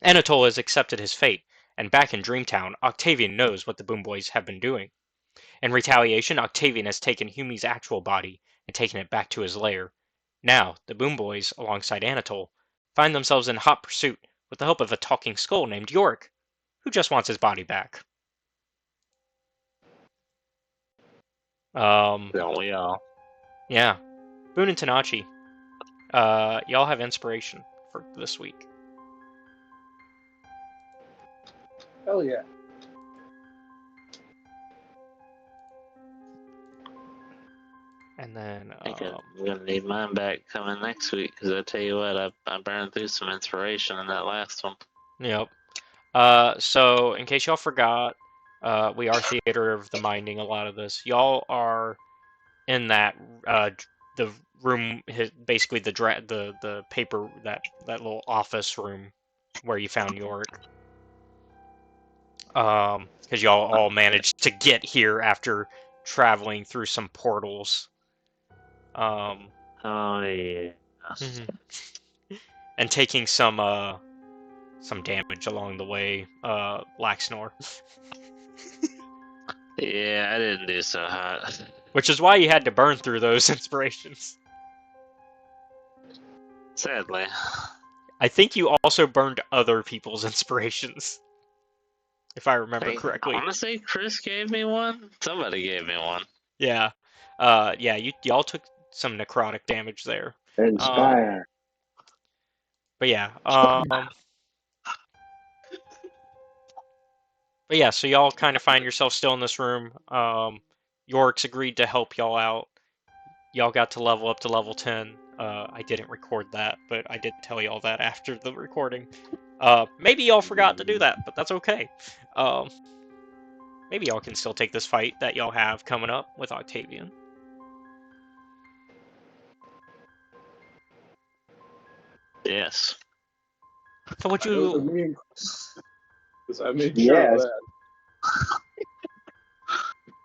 Anatol has accepted his fate, and back in Dreamtown, Octavian knows what the Boom Boys have been doing. In retaliation, Octavian has taken Houmie's actual body and taken it back to his lair. Now, the Boom Boys, alongside Anatol, find themselves in hot pursuit with the help of a talking skull named Yorick, who just wants his body back. Um, Don't we all? yeah. Boone and Tanachi, y'all have inspiration for this week. Hell yeah. And then, I'm gonna need mine back coming next week because I tell you what, I burned through some inspiration in that last one. yep. So in case y'all forgot, we are Theater of the Minding. A lot of this, y'all are in that the room, basically the paper that little office room where you found Yorick. Because y'all all managed to get here after traveling through some portals. Oh yeah. And taking some damage along the way, Laxnor. Yeah, I didn't do so hot. Which is why you had to burn through those inspirations. Sadly. I think you also burned other people's inspirations, if I remember correctly. I want to say Chris gave me one. Somebody gave me one. Yeah. Yeah, y'all took some necrotic damage there. Inspire. But yeah, but yeah, so y'all kind of find yourself still in this room. Yorick's agreed to help y'all out. Y'all got to level up to level 10. I didn't record that, but I did tell y'all that after the recording. Maybe y'all forgot to do that, but that's okay. Maybe y'all can still take this fight that y'all have coming up with Octavian. Yes. So what I know the you... meme. Because I made sure of Yes.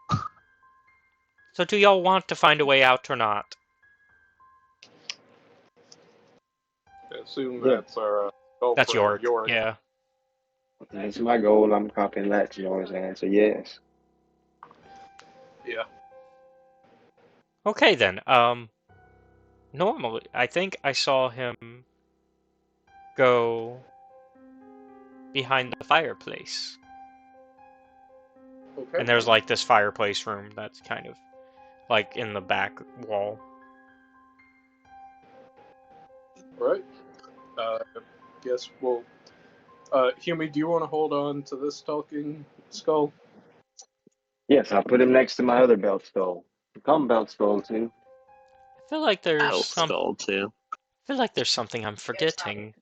that. So do y'all want to find a way out or not? I assume Yeah. that's our That's girlfriend, Yorick. Yeah. That's my goal. I'm copying that, you know what I'm saying? So, yes. Yeah. Okay then. Normally, I think I saw him go behind the fireplace. Okay. And there's like this fireplace room that's kind of like in the back wall. Right. Guess we'll. Hume, do you want to hold on to this talking skull? Yes, I'll put him next to my other belt skull. Come belt skull, too. I feel like there's Owl skull too. I feel like there's something I'm forgetting.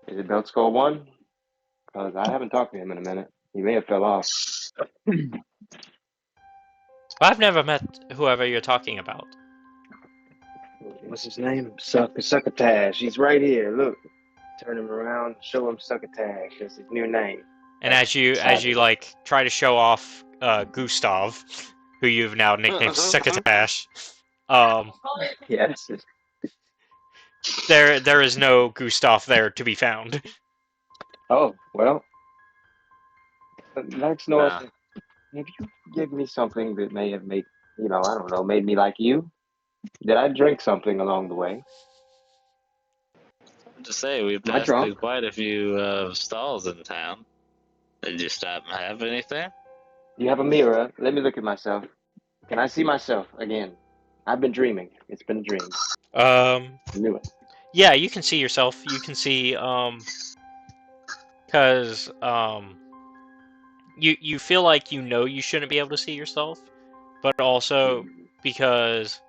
Is it belt skull 1? Because I haven't talked to him in a minute. He may have fell off. I've never met whoever you're talking about. What's his name? Succotash. He's right here. Look. Turn him around. Show him Succotash. That's his new name. And as you like try to show off Gustav, who you've now nicknamed Succotash, yes. there is no Gustav there to be found. Oh, well. Next North, if you give me something that may have made, I don't know, made me like you, did I drink something along the way? To say we Am I passed through drunk? quite a few stalls in town. Did you stop and have anything? You have a mirror. Let me look at myself. Can I see myself again? I've been dreaming. It's been a dream. I knew it. Yeah, you can see yourself. You can see, because you feel like you shouldn't be able to see yourself, but also because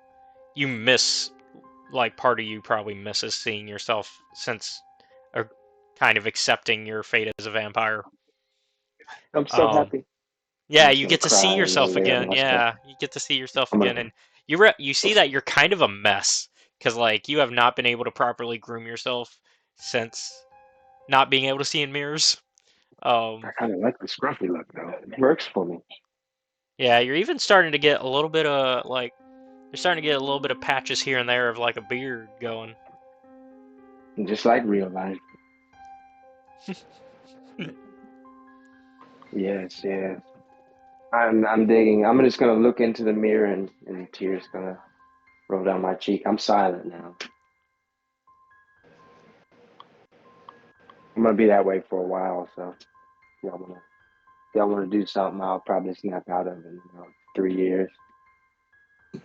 you miss, like, part of you probably misses seeing yourself since kind of accepting your fate as a vampire. I'm so happy. Yeah, I'm you so get to see crying yourself over there in again. my stuff. Yeah, you get to see yourself again, and you see that you're kind of a mess because like you have not been able to properly groom yourself since not being able to see in mirrors. I kind of like the scruffy look though. It works for me. Yeah, you're even starting to get a little bit of like you're starting to get a little bit of patches here and there of like a beard going. Just like real life. Yes, yes. I'm digging. I'm just gonna look into the mirror and tears gonna roll down my cheek. I'm silent now. I'm gonna be that way for a while, so y'all wanna do something, I'll probably snap out of it in about 3 years.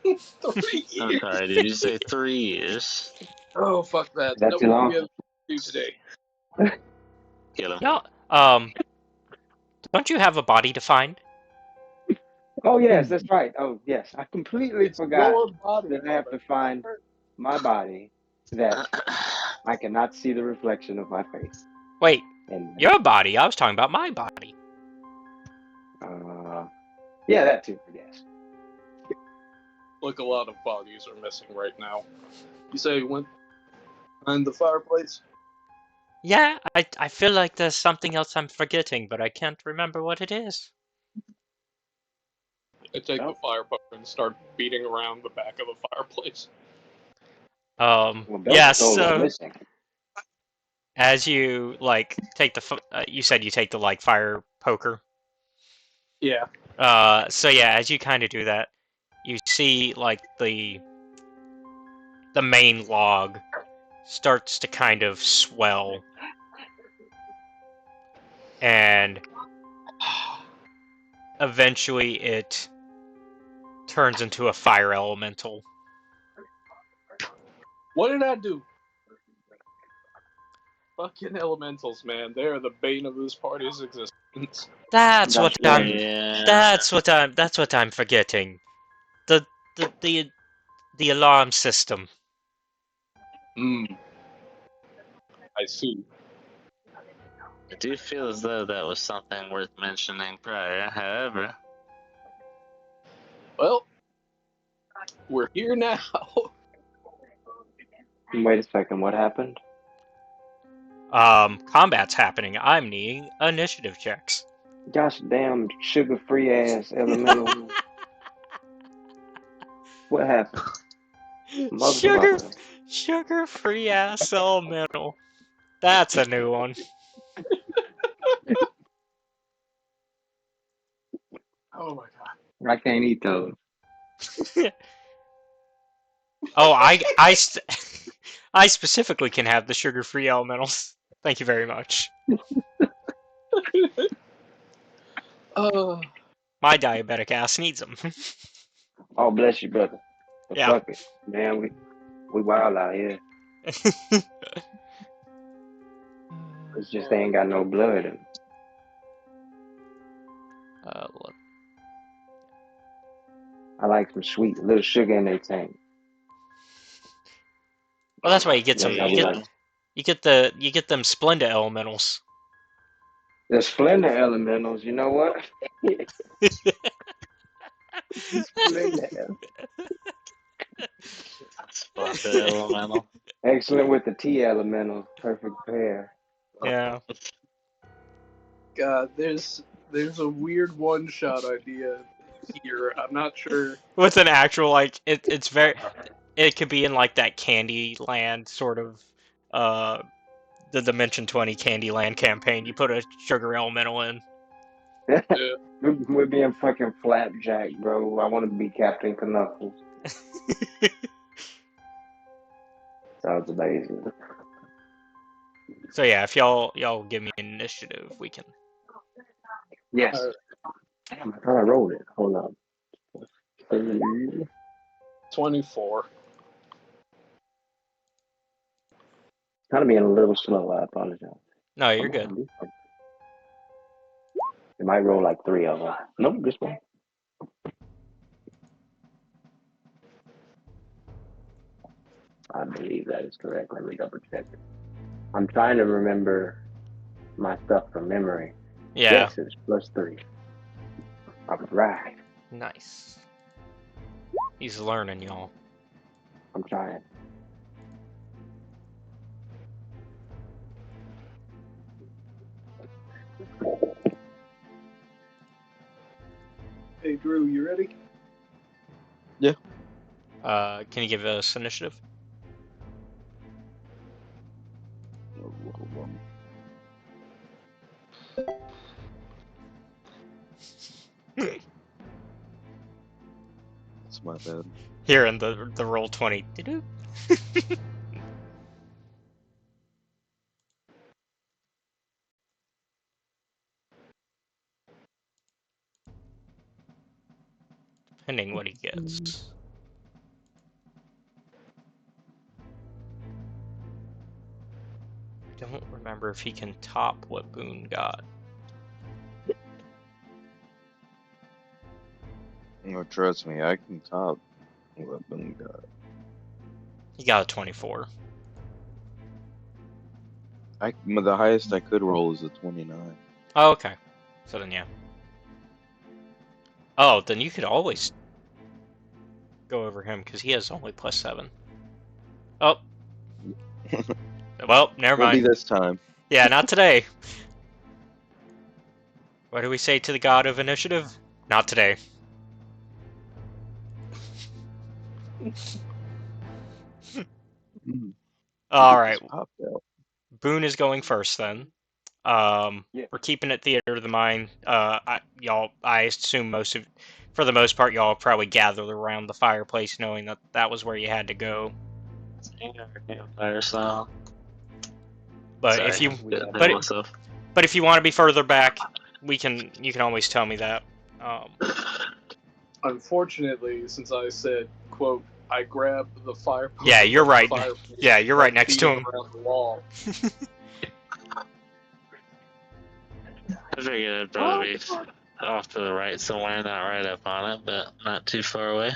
3 I'm years. sorry, did you say 3 years? Oh, fuck that. Is that too Nope, long? we have to do today. Get him. Yeah. Don't you have a body to find? Oh yes, that's right. Oh yes, I completely It's forgot your body, that I have to find my body that I cannot see the reflection of my face. Wait, And your body? I was talking about my body. yeah, that too. Yes. Look, a lot of bodies are missing right now. You say you went behind the fireplace? Yeah, I feel like there's something else I'm forgetting, but I can't remember what it is. I take Oh. the fire poker and start beating around the back of the fireplace. Well, Yeah, Bel's so missing. as you like take you said you take the like fire poker. Yeah. So yeah, as you kind of do that, you see like the main log starts to kind of swell, and eventually it turns into a fire elemental. What did I do? Fucking elementals, man. They are the bane of this party's existence. That's what I'm. Yeah. That's what I'm forgetting. The the alarm system. Hmm. I see. I do feel as though that was something worth mentioning prior. However, Well, we're here now. Wait a second, what happened? Combat's happening. I'm needing initiative checks. Gosh damn sugar-free ass elemental. What happened? Motherfucker. Sugar-free ass elemental. That's a new one. Oh my god. I can't eat those. Oh, I specifically can have the sugar-free elementals. Thank you very much. My diabetic ass needs them. Oh, bless you, brother. But Yeah. fuck it. Man, we wild out here. It's just they ain't got no blood in 'em. Look. I like some sweet little sugar in their tank. Well, that's why you get That's some. how You we get like. you get them Splenda elementals. The Splendor elementals, you know what? Splendor. Splendid elemental. Excellent with the T elementals. Perfect pair. Yeah. God, there's a weird one-shot idea here. I'm not sure. With an actual like it's very it could be in like that Candyland sort of the Dimension 20 Candyland campaign. You put a sugar elemental in. Yeah. We're being fucking flapjack, bro. I want to be Captain Knuckles. Sounds amazing. So yeah, if y'all give me an initiative, we can. Yes. Damn, I thought I rolled it. Hold on. 24. Kind of being a little slow. I apologize. No, you're good. It might roll like 3 of them. Nope, just one. I believe that is correct. Let me double check it. I'm trying to remember my stuff from memory. Yeah. Yes, it's +3. All right. Nice. He's learning, y'all. I'm trying. Hey, Drew, you ready? Can you give us initiative? Hold on. That's my bad. Here in the roll 20. Doo-doo. Depending what he gets. I don't remember if he can top what Boone got. No, trust me, I can top what Boone got. He got a 24. The highest I could roll is a 29. Oh, okay. So then, yeah. Oh, then you could always go over him because he has only +7. Oh. Well, never It'll be mind. this time. Yeah, not today. What do we say to the god of initiative? Not today. All right. Just popped out. Boone is going first then. Yeah. We're keeping it theater of the mind. I assume for the most part, y'all probably gathered around the fireplace, knowing that that was where you had to go. Campfire style. But Sorry, if you, getting but ahead it- of myself. but if you want to be further back, you can always tell me that. Unfortunately, since I said, quote, I grabbed the fire. Yeah, you're right. fireplace, Yeah, you're right like, next beat to it him. around the wall. I figured it'd probably be off to the right somewhere, not right up on it, but not too far away.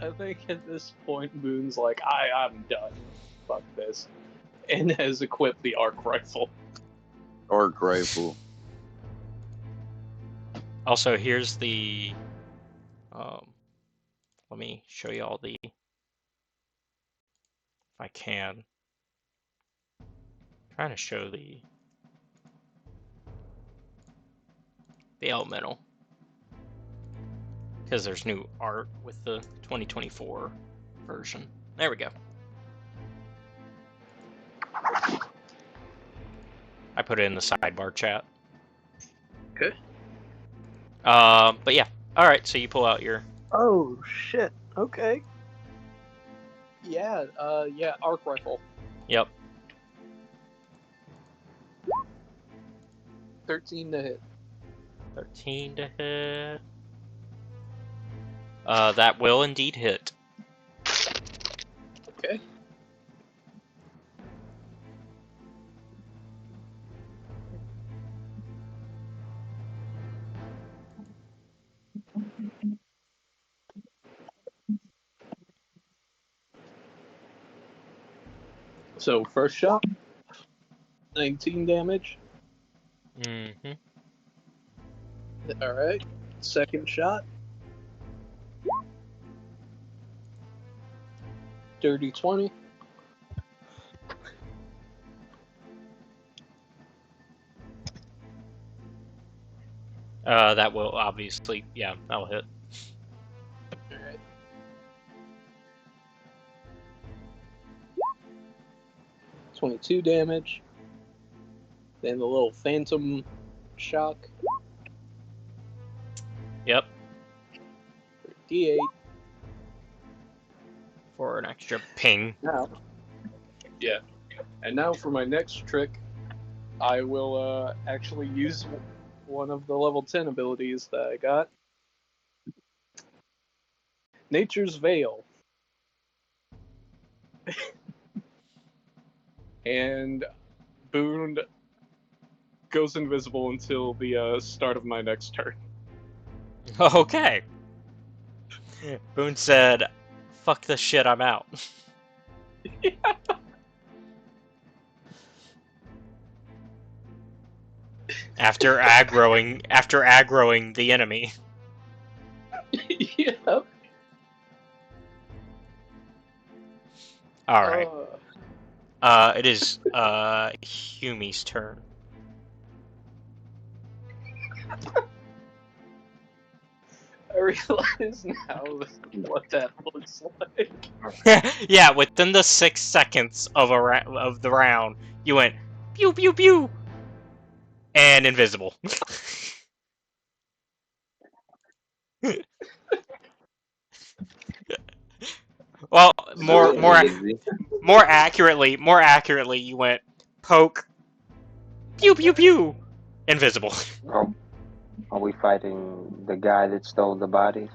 I think at this point, Boone's like, I'm done. Fuck this. And has equipped the arc rifle. Arc rifle. Also, here's the. Let me show you all the. If I can. Trying to show the elemental. Because there's new art with the 2024 version. There we go. I put it in the sidebar chat. Okay. But yeah. Alright, so you pull out your. Oh, shit. Okay. Yeah, arc rifle. Yep. 13 to hit. 13 to hit. That will indeed hit. Okay. So, first shot, 19 damage. Mm-hmm. Alright. Second shot, dirty 20. That will obviously, yeah, that'll hit. Alright. $22 damage. Then the little phantom shock. Yep. D8. For an extra ping. Now. Yeah. And now for my next trick, I will actually use one of the level 10 abilities that I got. Nature's Veil. And Boone goes invisible until the start of my next turn. Okay. Boone said, fuck this shit, I'm out. After aggroing the enemy. Yep. Alright. It is Houmie's turn. I realize now what that looks like. Yeah, within the 6 seconds of the round, you went pew pew pew, and invisible. Well, more accurately, you went poke, pew pew pew, invisible. Are we fighting the guy that stole the body?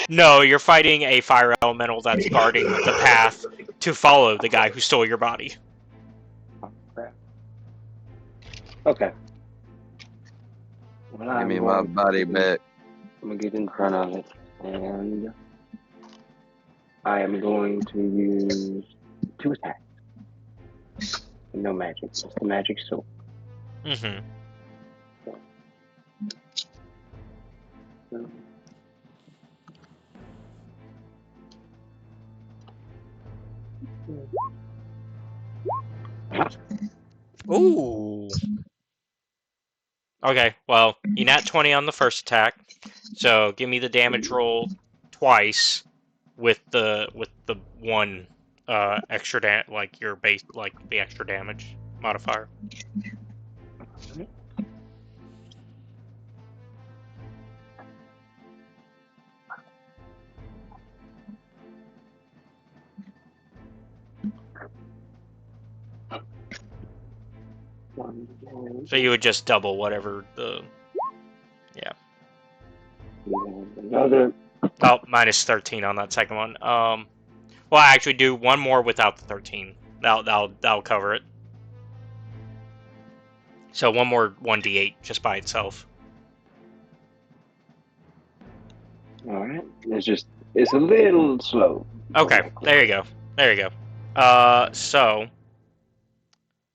No, you're fighting a fire elemental that's guarding the path to follow the guy who stole your body. Oh, crap. Okay. Well, Give me my body back. I'm gonna get in front of it, and I am going to use 2 attacks. No magic, just the magic sword. Mm-hmm. Ooh. Okay, well, you nat 20 on the first attack, so give me the damage roll twice with the one extra like your base, like the extra damage modifier. So you would just double whatever the Another. oh, minus 13 on that second one. Well, I actually do one more without the 13. That'll cover it. So one more 1d8 just by itself. Alright. It's a little slow. Okay, there you go. There you go. So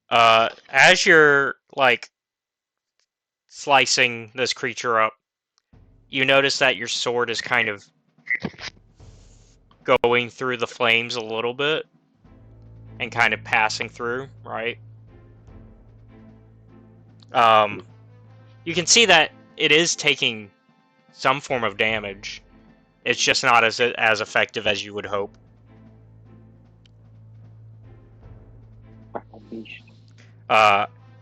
as you're like slicing this creature up, you notice that your sword is kind of going through the flames a little bit and kind of passing through, right? You can see that it is taking some form of damage. It's just not as effective as you would hope.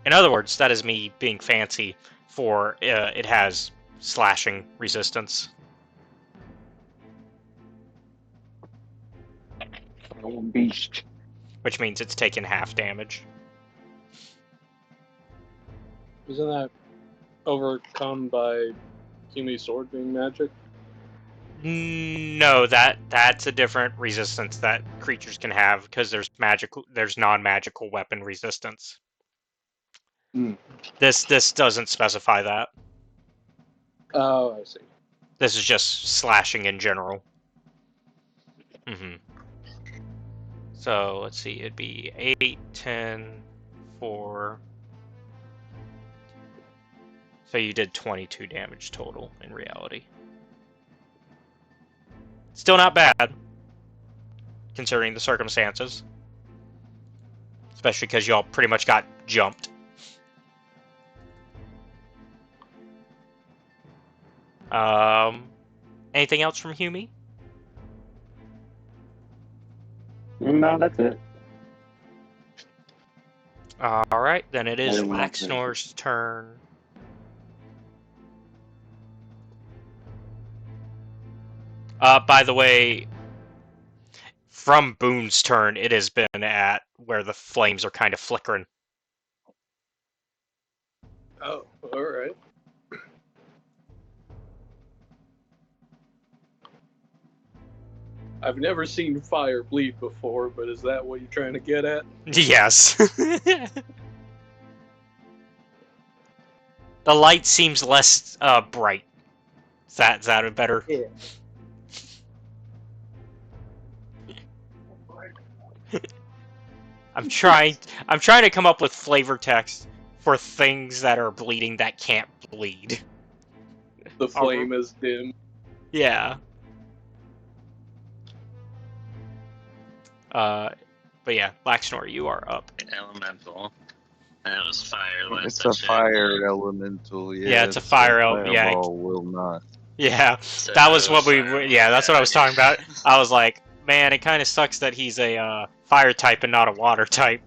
In other words, that is me being fancy for it has slashing resistance. Beast. Which means it's taken half damage. Isn't that overcome by Houmie's sword being magic? No, that's a different resistance that creatures can have because there's non-magical weapon resistance. Mm. This doesn't specify that. Oh, I see. This is just slashing in general. Mm-hmm. So let's see, it'd be 8, 10, 4. So you did 22 damage total in reality. Still not bad, considering the circumstances. Especially because y'all pretty much got jumped. Anything else from Houmie? No, that's it. Alright, then it is I didn't want to. Laxnor's turn. By the way, from Boone's turn, it has been at where the flames are kind of flickering. Oh, alright. I've never seen fire bleed before, but is that what you're trying to get at? Yes. The light seems less bright. Is that a better? Yeah. I'm trying to come up with flavor text for things that are bleeding that can't bleed. The flame is dim. Yeah. But yeah, Laxnor, you are up. Elemental. And it was fire last It's I a checked. fire elemental. Yeah, it's a fire fireball yeah. will not. Yeah, So, that was what yeah, that's what I was yeah. talking about. I was like, man, it kind of sucks that he's a fire type and not a water type.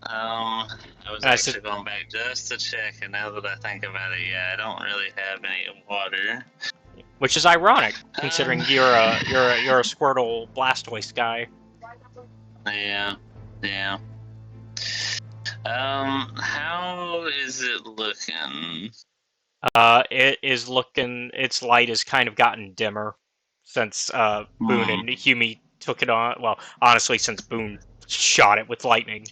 I was And I said, actually going back just to check, and now that I think about it, yeah, I don't really have any water. which is ironic considering Um, you're a Squirtle Blastoise guy. Yeah, yeah. How is it looking? It is looking, its light has kind of gotten dimmer since Boone Hmm. and Houmie took it on. Well, honestly, since Boone shot it with lightning.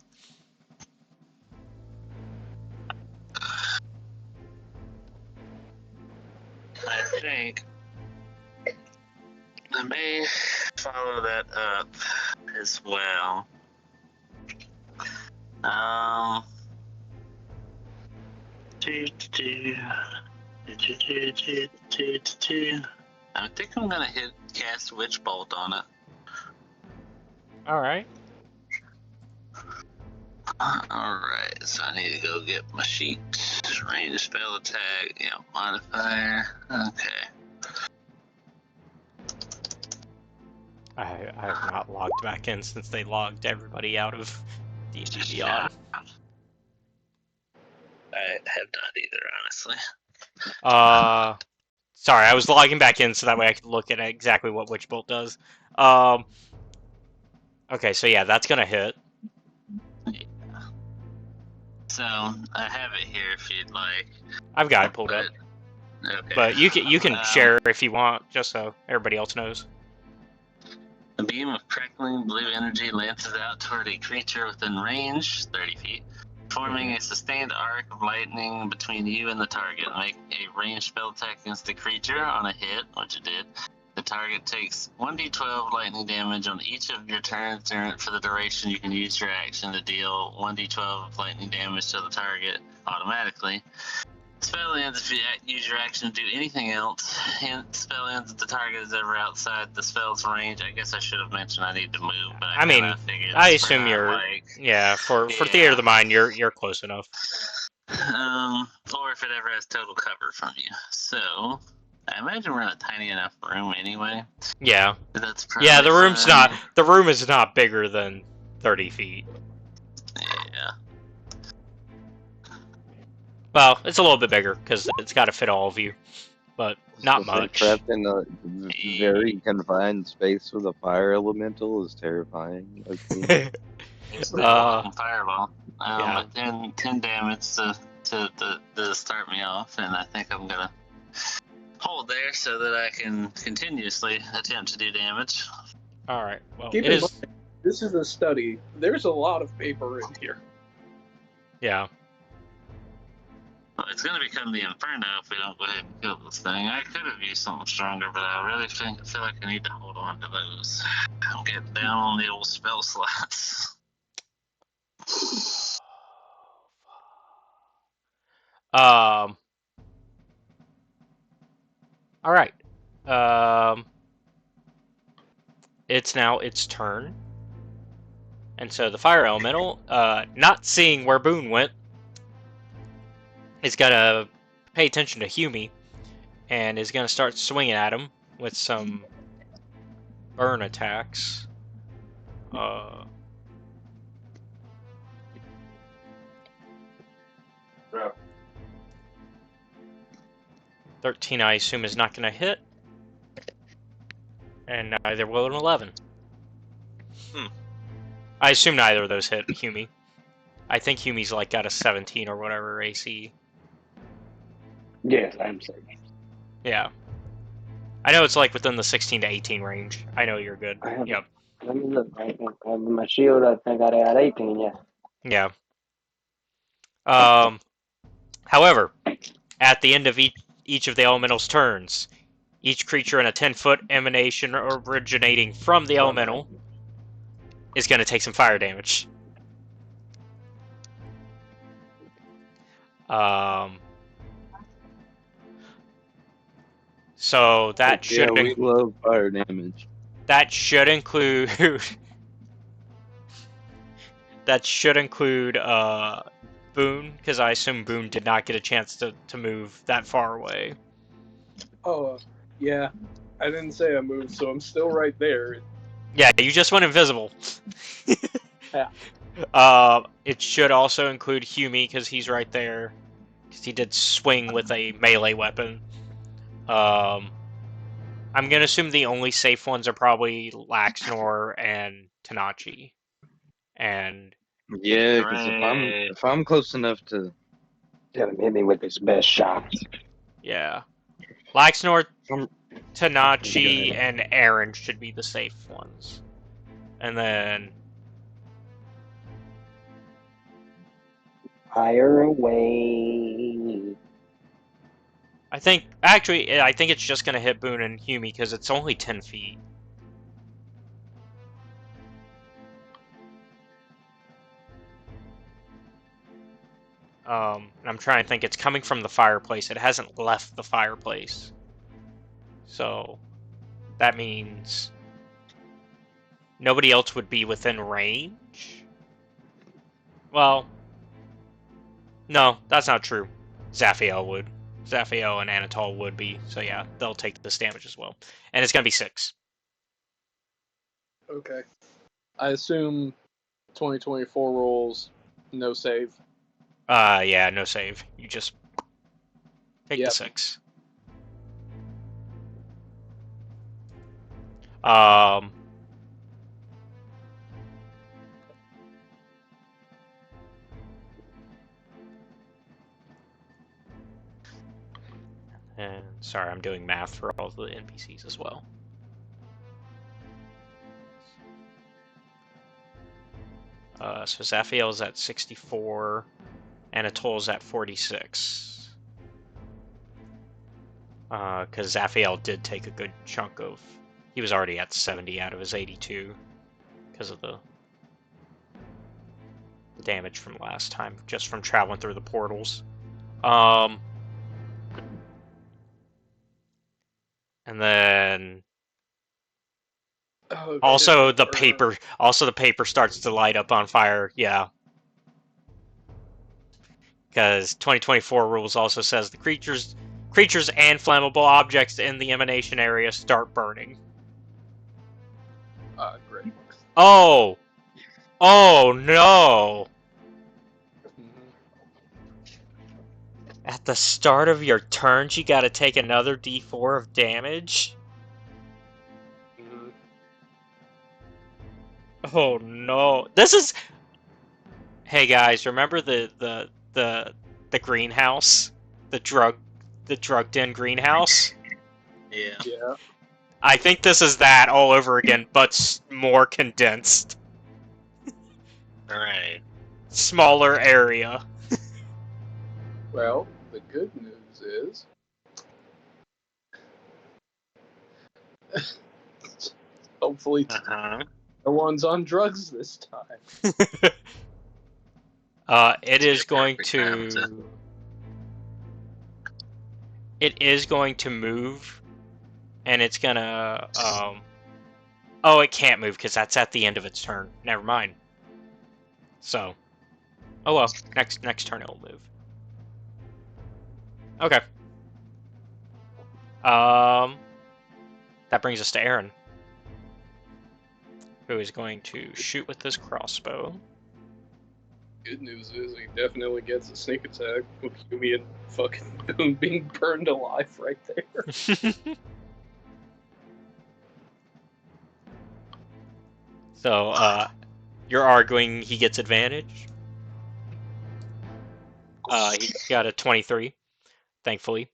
I think I may follow that up as well. Um. I think I'm gonna cast Witch Bolt on it. All right. Alright, so I need to go get my sheet. Range spell attack, yeah, modifier. Okay. I have not logged back in since they logged everybody out of D&D Beyond. I have not either, honestly. Sorry, I was logging back in so that way I could look at exactly what Witch Bolt does. Okay, so yeah, that's gonna hit. Yeah. So I have it here if you'd like. I've got it pulled up. Okay. But you can share if you want, just so everybody else knows. A beam of crackling blue energy lances out toward a creature within range, 30 feet, forming a sustained arc of lightning between you and the target. Make a ranged spell attack against the creature on a hit, which it did. The target takes 1d12 lightning damage on each of your turns for the duration. You can use your action to deal 1d12 lightning damage to the target automatically. Spell ends if you use your action to do anything else. And spell ends if the target is ever outside the spell's range. I guess I should have mentioned I need to move, but I mean, figured I it's assume not, you're like, for yeah. theater of the mind, you're close enough. Or if it ever has total cover from you. So I imagine we're in a tiny enough room anyway. Yeah. That's Yeah, the room's fine. the room is not bigger than 30 feet. Yeah. Well, it's a little bit bigger because it's got to fit all of you, but not So, like, much. trapped in a very confined space with a fire elemental is terrifying. It's Uh, fireball. yeah. 10 damage to start me off, and I think I'm gonna hold there so that I can continuously attempt to do damage. All right. Well, Keep it in is. mind, this is a study. There's a lot of paper in here. Yeah. Well, it's gonna become the Inferno if we don't go ahead and kill this thing. I could have used something stronger, but I really feel like I need to hold on to those. I'm getting down on the old spell slots. All right. It's now its turn, and so the fire elemental, not seeing where Boone went, is gonna pay attention to Houmie, and is gonna start swinging at him with some burn attacks. 13, I assume, is not going to hit. And neither will an 11. I assume neither of those hit Houmie. I think Humie's like got a 17 or whatever AC. Yes, I'm certain. Yeah. I know it's like within the 16 to 18 range. I know you're good. Yep. Let me look. I think my shield, I think I got 18, yeah. Yeah. However, at the end of each of the elemental's turns, each creature in a 10-foot emanation originating from the elemental is going to take some fire damage. So that should we love fire damage. That should include Boone, because I assume Boone did not get a chance to move that far away. Oh, yeah. I didn't say I moved, so I'm still right there. Yeah, you just went invisible. Yeah. It should also include Houmie, because he's right there. Because he did swing with a melee weapon. I'm gonna assume the only safe ones are probably Laxnor and Tanachi. And Yeah, because Right. if I'm close enough to, Let him hit me with his best shots. yeah, Laxnor, if I'm, Tanachi, Good. and Aaron should be the safe ones. And then Fire away. I think it's just gonna hit Boone and Houmie because it's only 10 feet. And I'm trying to think. It's coming from the fireplace. It hasn't left the fireplace. So that means nobody else would be within range? Well, no, that's not true. Zaphiel would. Zaphiel and Anatol would be. So yeah, they'll take this damage as well. And it's going to be 6. Okay. I assume 2024 rolls, no save. Yeah, no save. You just take the Yep. 6. And sorry, I'm doing math for all the NPCs as well. So Zaphiel's at 64, Anatol's at 46. Because Zaphiel did take a good chunk of... He was already at 70 out of his 82 because of the damage from last time, just from traveling through the portals. And then also the paper starts to light up on fire. Yeah. Because 2024 rules also says the creatures and flammable objects in the emanation area start burning. Great. Oh no! At the start of your turns, you gotta take another d4 of damage? Oh no. This is... Hey guys, remember the greenhouse? The drugged in greenhouse? Yeah. Yeah. I think this is that all over again, but more condensed. Right. Smaller area. Well, the good news is hopefully Uh-huh. no one's on drugs this time. It is going to... It is going to move, and it's gonna... Oh, it can't move because that's at the end of its turn. Never mind. So... Oh well, next turn it'll move. Okay. That brings us to Aaron, who is going to shoot with his crossbow. Good news is he definitely gets a sneak attack with Houmie and fucking Boone being burned alive right there. So, you're arguing he gets advantage? He got a 23, thankfully.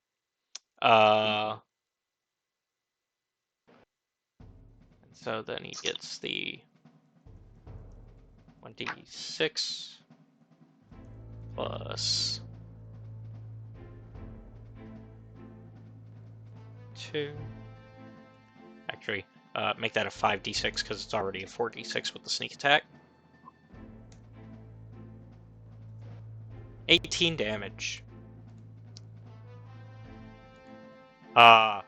So then he gets the 1d6 plus 2. Actually, make that a 5d6 because it's already a 4d6 with the sneak attack. 18 damage. The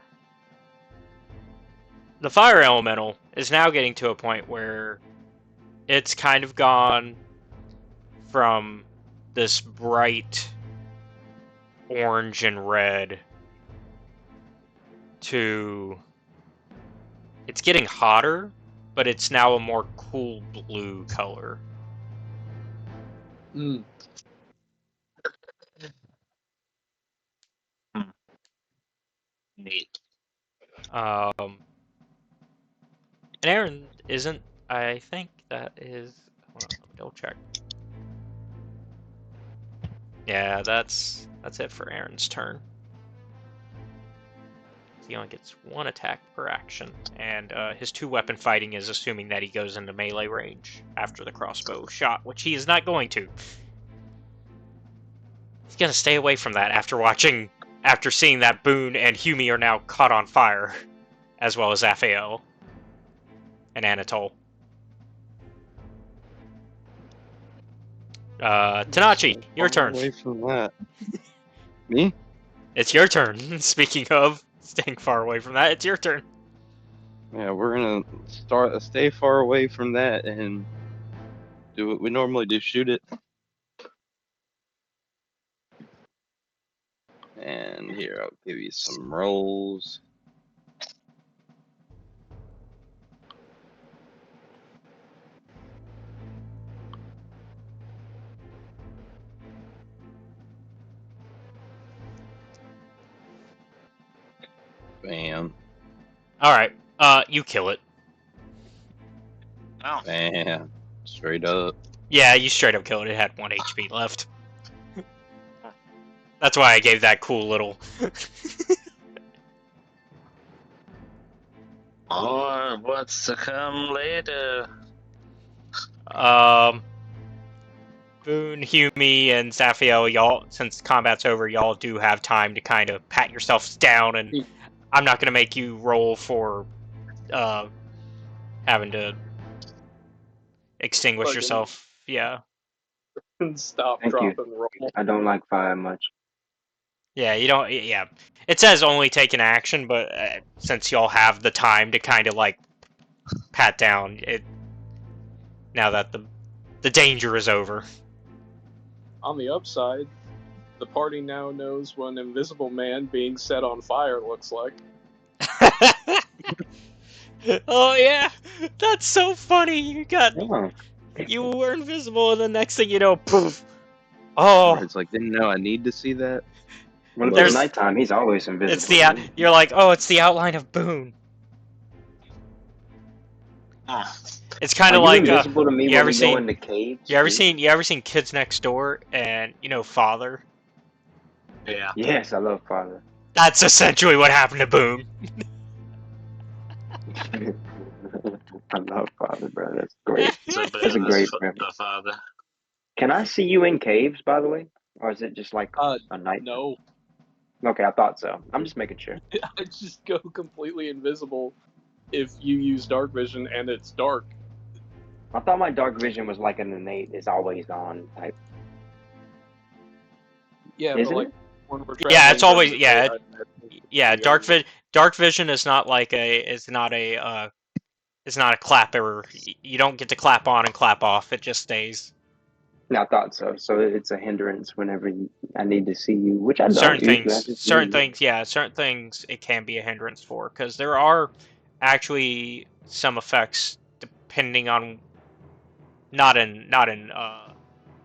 fire elemental is now getting to a point where it's kind of gone from this bright orange and red to... It's getting hotter, but it's now a more cool blue color. Mm. Neat. And Aaron isn't... I think that is... Hold on, let me double check. Yeah, that's it for Aaron's turn. He only gets one attack per action, and his 2-weapon fighting is assuming that he goes into melee range after the crossbow shot, which he is not going to. He's gonna stay away from that after seeing that Boone and Houmie are now caught on fire, as well as Raphael and Anatol. Tanachi, your turn. Away from that. Me? It's your turn. Speaking of staying far away from that, it's your turn. Yeah, we're gonna stay far away from that and do what we normally do, shoot it. And here, I'll give you some rolls. Bam. Alright, you kill it. Oh. Bam. Straight up. Yeah, you straight up killed it. It had 1 HP left. That's why I gave that cool little... Or what's to come later? Boone, Houmie, and Raphael, y'all, since combat's over, y'all do have time to kind of pat yourselves down, and I'm not gonna make you roll for, having to extinguish yourself. Yeah. Stop, Thank drop, you. and roll. I don't like fire much. Yeah, you don't, yeah. It says only take an action, but since y'all have the time to kind of, like, pat down, now that the danger is over. On the upside, the party now knows what an invisible man being set on fire looks like. Oh yeah, that's so funny. Oh, You were invisible, and the next thing you know, poof. Oh, It's like, didn't know I need to see that. when There's- it's nighttime, he's always invisible. it's the you're like, oh, it's the outline of Boone. Oh. It's kind Are of you like invisible to me you when ever we seen- go into caves? you ever too? seen Kids Next Door and Father? Yeah. Yes, I love Father. That's essentially what happened to Boone. I love Father, bro. That's great. So That's a great reference. the father. Can I see you in caves, by the way? Or is it just like a night? No, Okay, I thought so. I'm just making sure. I just go completely invisible if you use dark vision and it's dark. I thought my dark vision was like an innate, it's always on type. Yeah, Isn't but like it? when we're Yeah, it's traveling always during the day, yeah. Yeah. Dark vision is not like it's not a clapper. You don't get to clap on and clap off. It just stays. No, I thought so. So it's a hindrance whenever I need to see you, which I don't usually. I just Certain need you. things it can be a hindrance for, because there are actually some effects depending on not in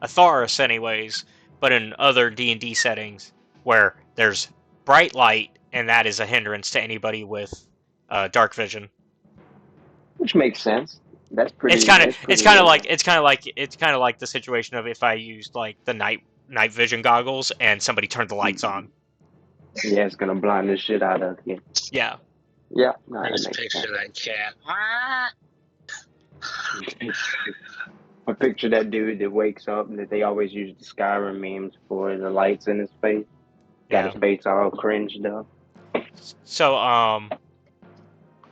Atharis anyways, but in other D&D settings where there's bright light, and that is a hindrance to anybody with dark vision. Which makes sense. That's pretty. It's kind of like the situation of if I used like the night vision goggles and somebody turned the lights on. Yeah, it's gonna blind the shit out of you. Yeah. Yeah, no, that Just makes picture sense. that cat. I picture that dude that wakes up and that they always use the Skyrim memes for the lights in his face. Got Yeah. his face all cringed up. So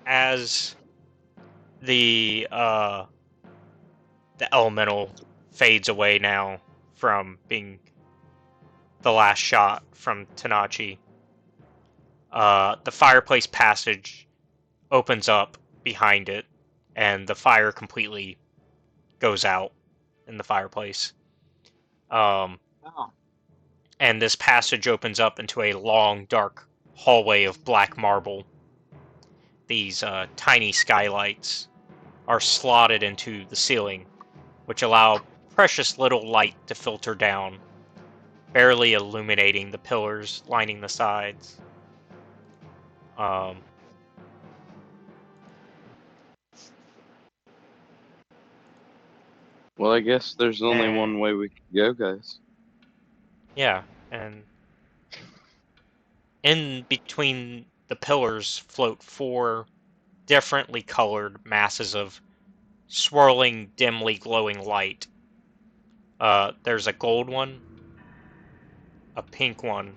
as the elemental fades away now from being the last shot from Tanachi, the fireplace passage opens up behind it, and the fire completely goes out in the fireplace. Oh. And this passage opens up into a long, dark hallway of black marble these tiny skylights are slotted into the ceiling, which allow precious little light to filter down, barely illuminating the pillars lining the sides. Well, I guess there's only one way we can go, guys. Yeah, and in between the pillars float 4 differently colored masses of swirling, dimly glowing light. There's a gold one, a pink one,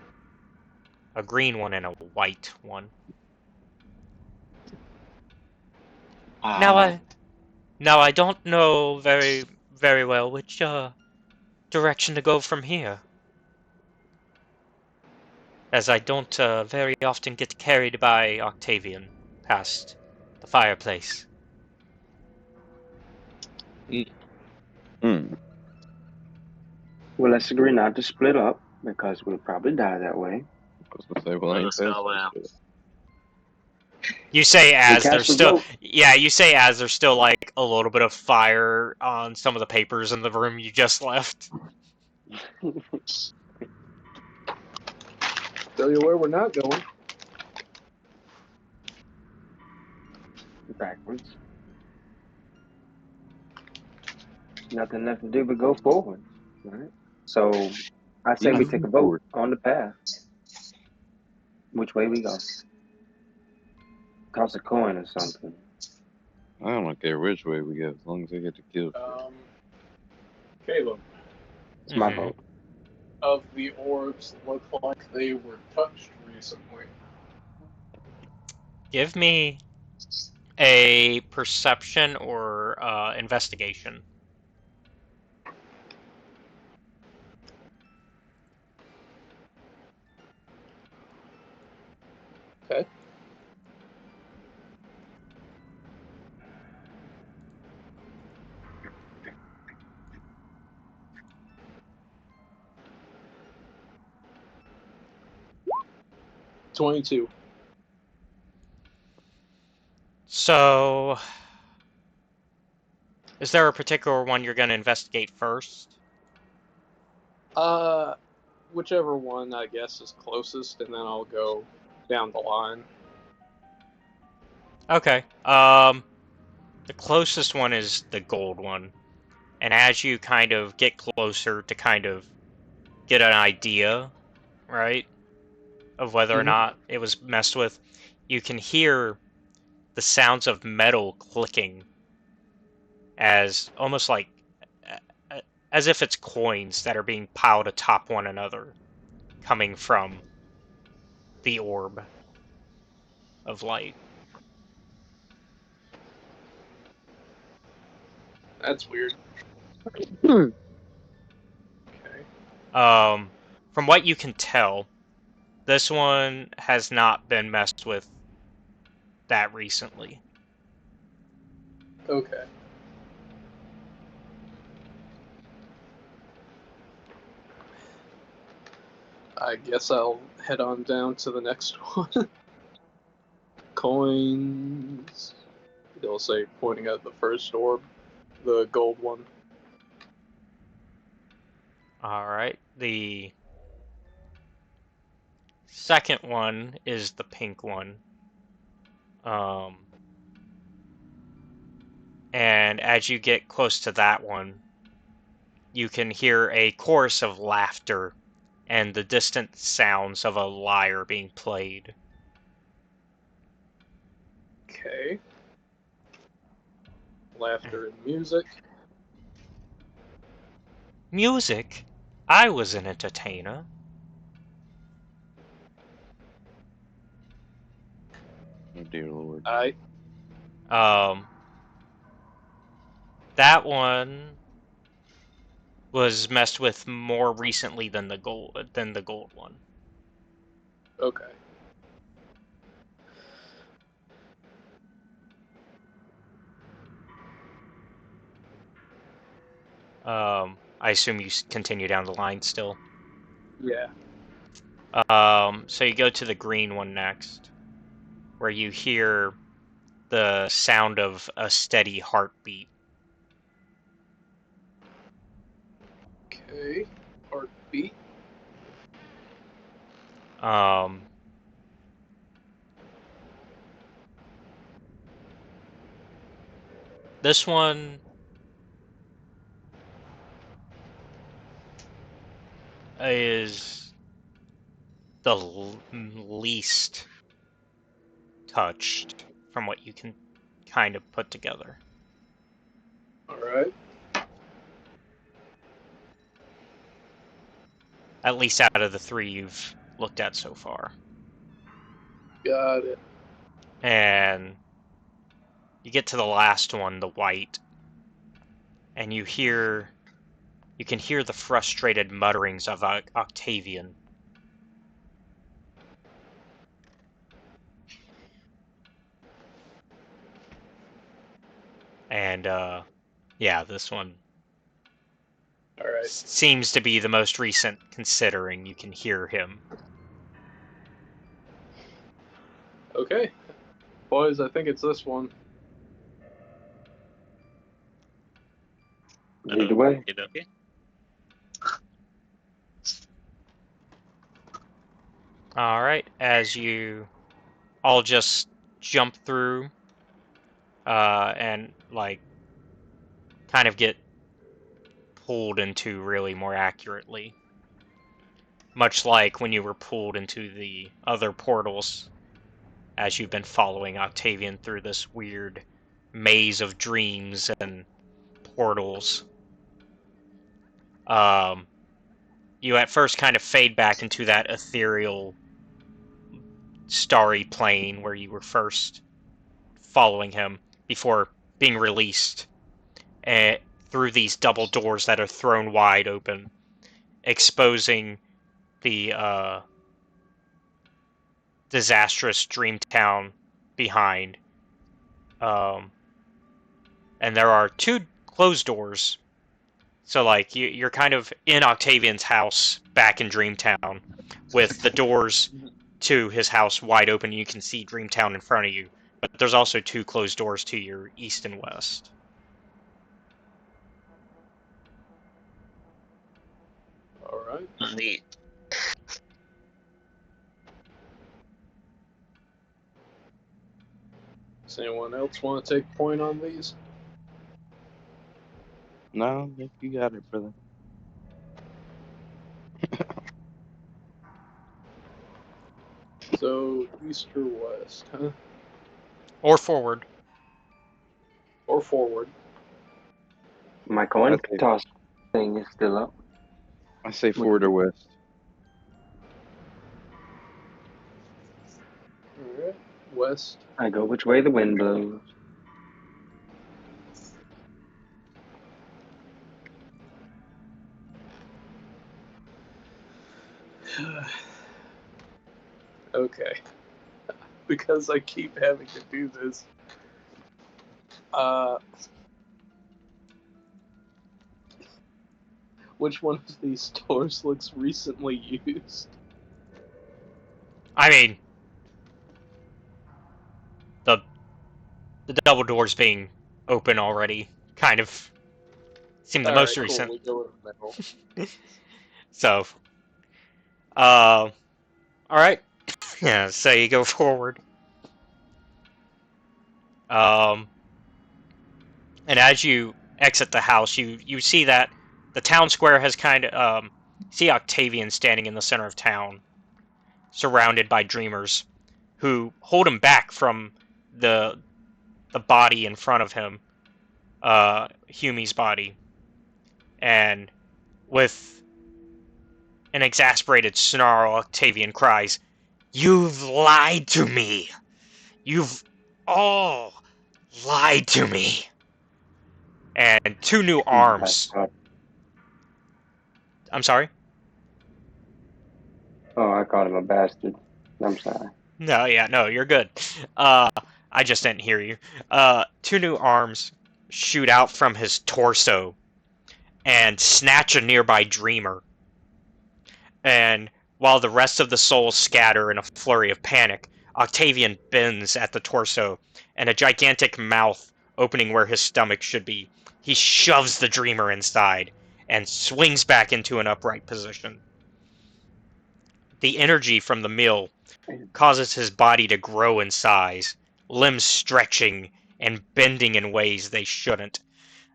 a green one, and a white one. Now I don't know very well which direction to go from here, as I don't very often get carried by Octavian past the fireplace. Hmm. Well, let's agree not to split up because we'll probably die that way. I was gonna say, well, ain't Let's go, best. You say We as there's cast a still, vote. yeah, you say as there's still like a little bit of fire on some of the papers in the room you just left. Tell you where we're not going. Backwards. Nothing left to do but go forward. Right? So I say we take a vote on the path. Which way we go? Toss a coin or something. I don't care which way we go, as long as I get to kill. Caleb, It's my Mhm. vote. of the orbs look like they were touched recently. Give me a perception or investigation. Okay. $22. So, is there a particular one you're going to investigate first? Whichever one I guess is closest, and then I'll go down the line. Okay. The closest one is the gold one. And as you kind of get closer to kind of get an idea, right, of whether or not it was messed with, you can hear the sounds of metal clicking as almost like as if it's coins that are being piled atop one another coming from the orb of light. That's weird. Hmm. Okay. From what you can tell, this one has not been messed with that recently. Okay. I guess I'll head on down to the next one. Coins. They'll say, pointing at the first orb, the gold one. Alright, the second one is the pink one. And as you get close to that one, you can hear a chorus of laughter and the distant sounds of a lyre being played. Okay. Laughter and music. Music? I was an entertainer. Oh dear lord. That one was messed with more recently than the gold one. Okay. I assume you continue down the line still. Yeah. So you go to the green one next, where you hear the sound of a steady heartbeat. Okay. Heartbeat. This one is the least touched from what you can kind of put together. Alright. At least out of the three you've looked at so far. Got it. And you get to the last one, the white, and you can hear the frustrated mutterings of Octavian. And, yeah, this one Alright. seems to be the most recent, considering you can hear him. Okay. Boys, I think it's this one. Lead the way. Okay. Alright, as you all just jump through, and, like, kind of get pulled into, really, more accurately. Much like when you were pulled into the other portals, as you've been following Octavian through this weird maze of dreams and portals. You at first kind of fade back into that ethereal, starry plane where you were first following him before being released through these double doors that are thrown wide open, exposing the disastrous dream town behind. And there are two closed doors. So, like, you're kind of in Octavian's house back in Dreamtown with the doors to his house wide open. You can see Dreamtown in front of you. But there's also two closed doors to your east and west. Alright. Neat. Does anyone else want to take point on these? No, you got it, brother. So, east or west, huh? Or forward. Or forward. My coin Okay. toss thing is still up. I say forward or west. Alright. West. I go which way the wind blows. Okay. Because I keep having to do this. Which one of these doors looks recently used? I mean, the double doors being open already kind of seemed the most Alright, recent. cool. We go in the middle. So, alright. Yeah, so you go forward. And as you exit the house, you see that the town square has kind of, see Octavian standing in the center of town, surrounded by dreamers, who hold him back from the body in front of him, Houmie's body. And with an exasperated snarl, Octavian cries, "You've lied to me! You've all lied to me!" And two new arms. I'm sorry? Oh, I called him a bastard. I'm sorry. No, you're good. I just didn't hear you. Two new arms shoot out from his torso and snatch a nearby dreamer. And while the rest of the souls scatter in a flurry of panic, Octavian bends at the torso and a gigantic mouth opening where his stomach should be. He shoves the dreamer inside and swings back into an upright position. The energy from the meal causes his body to grow in size, limbs stretching and bending in ways they shouldn't,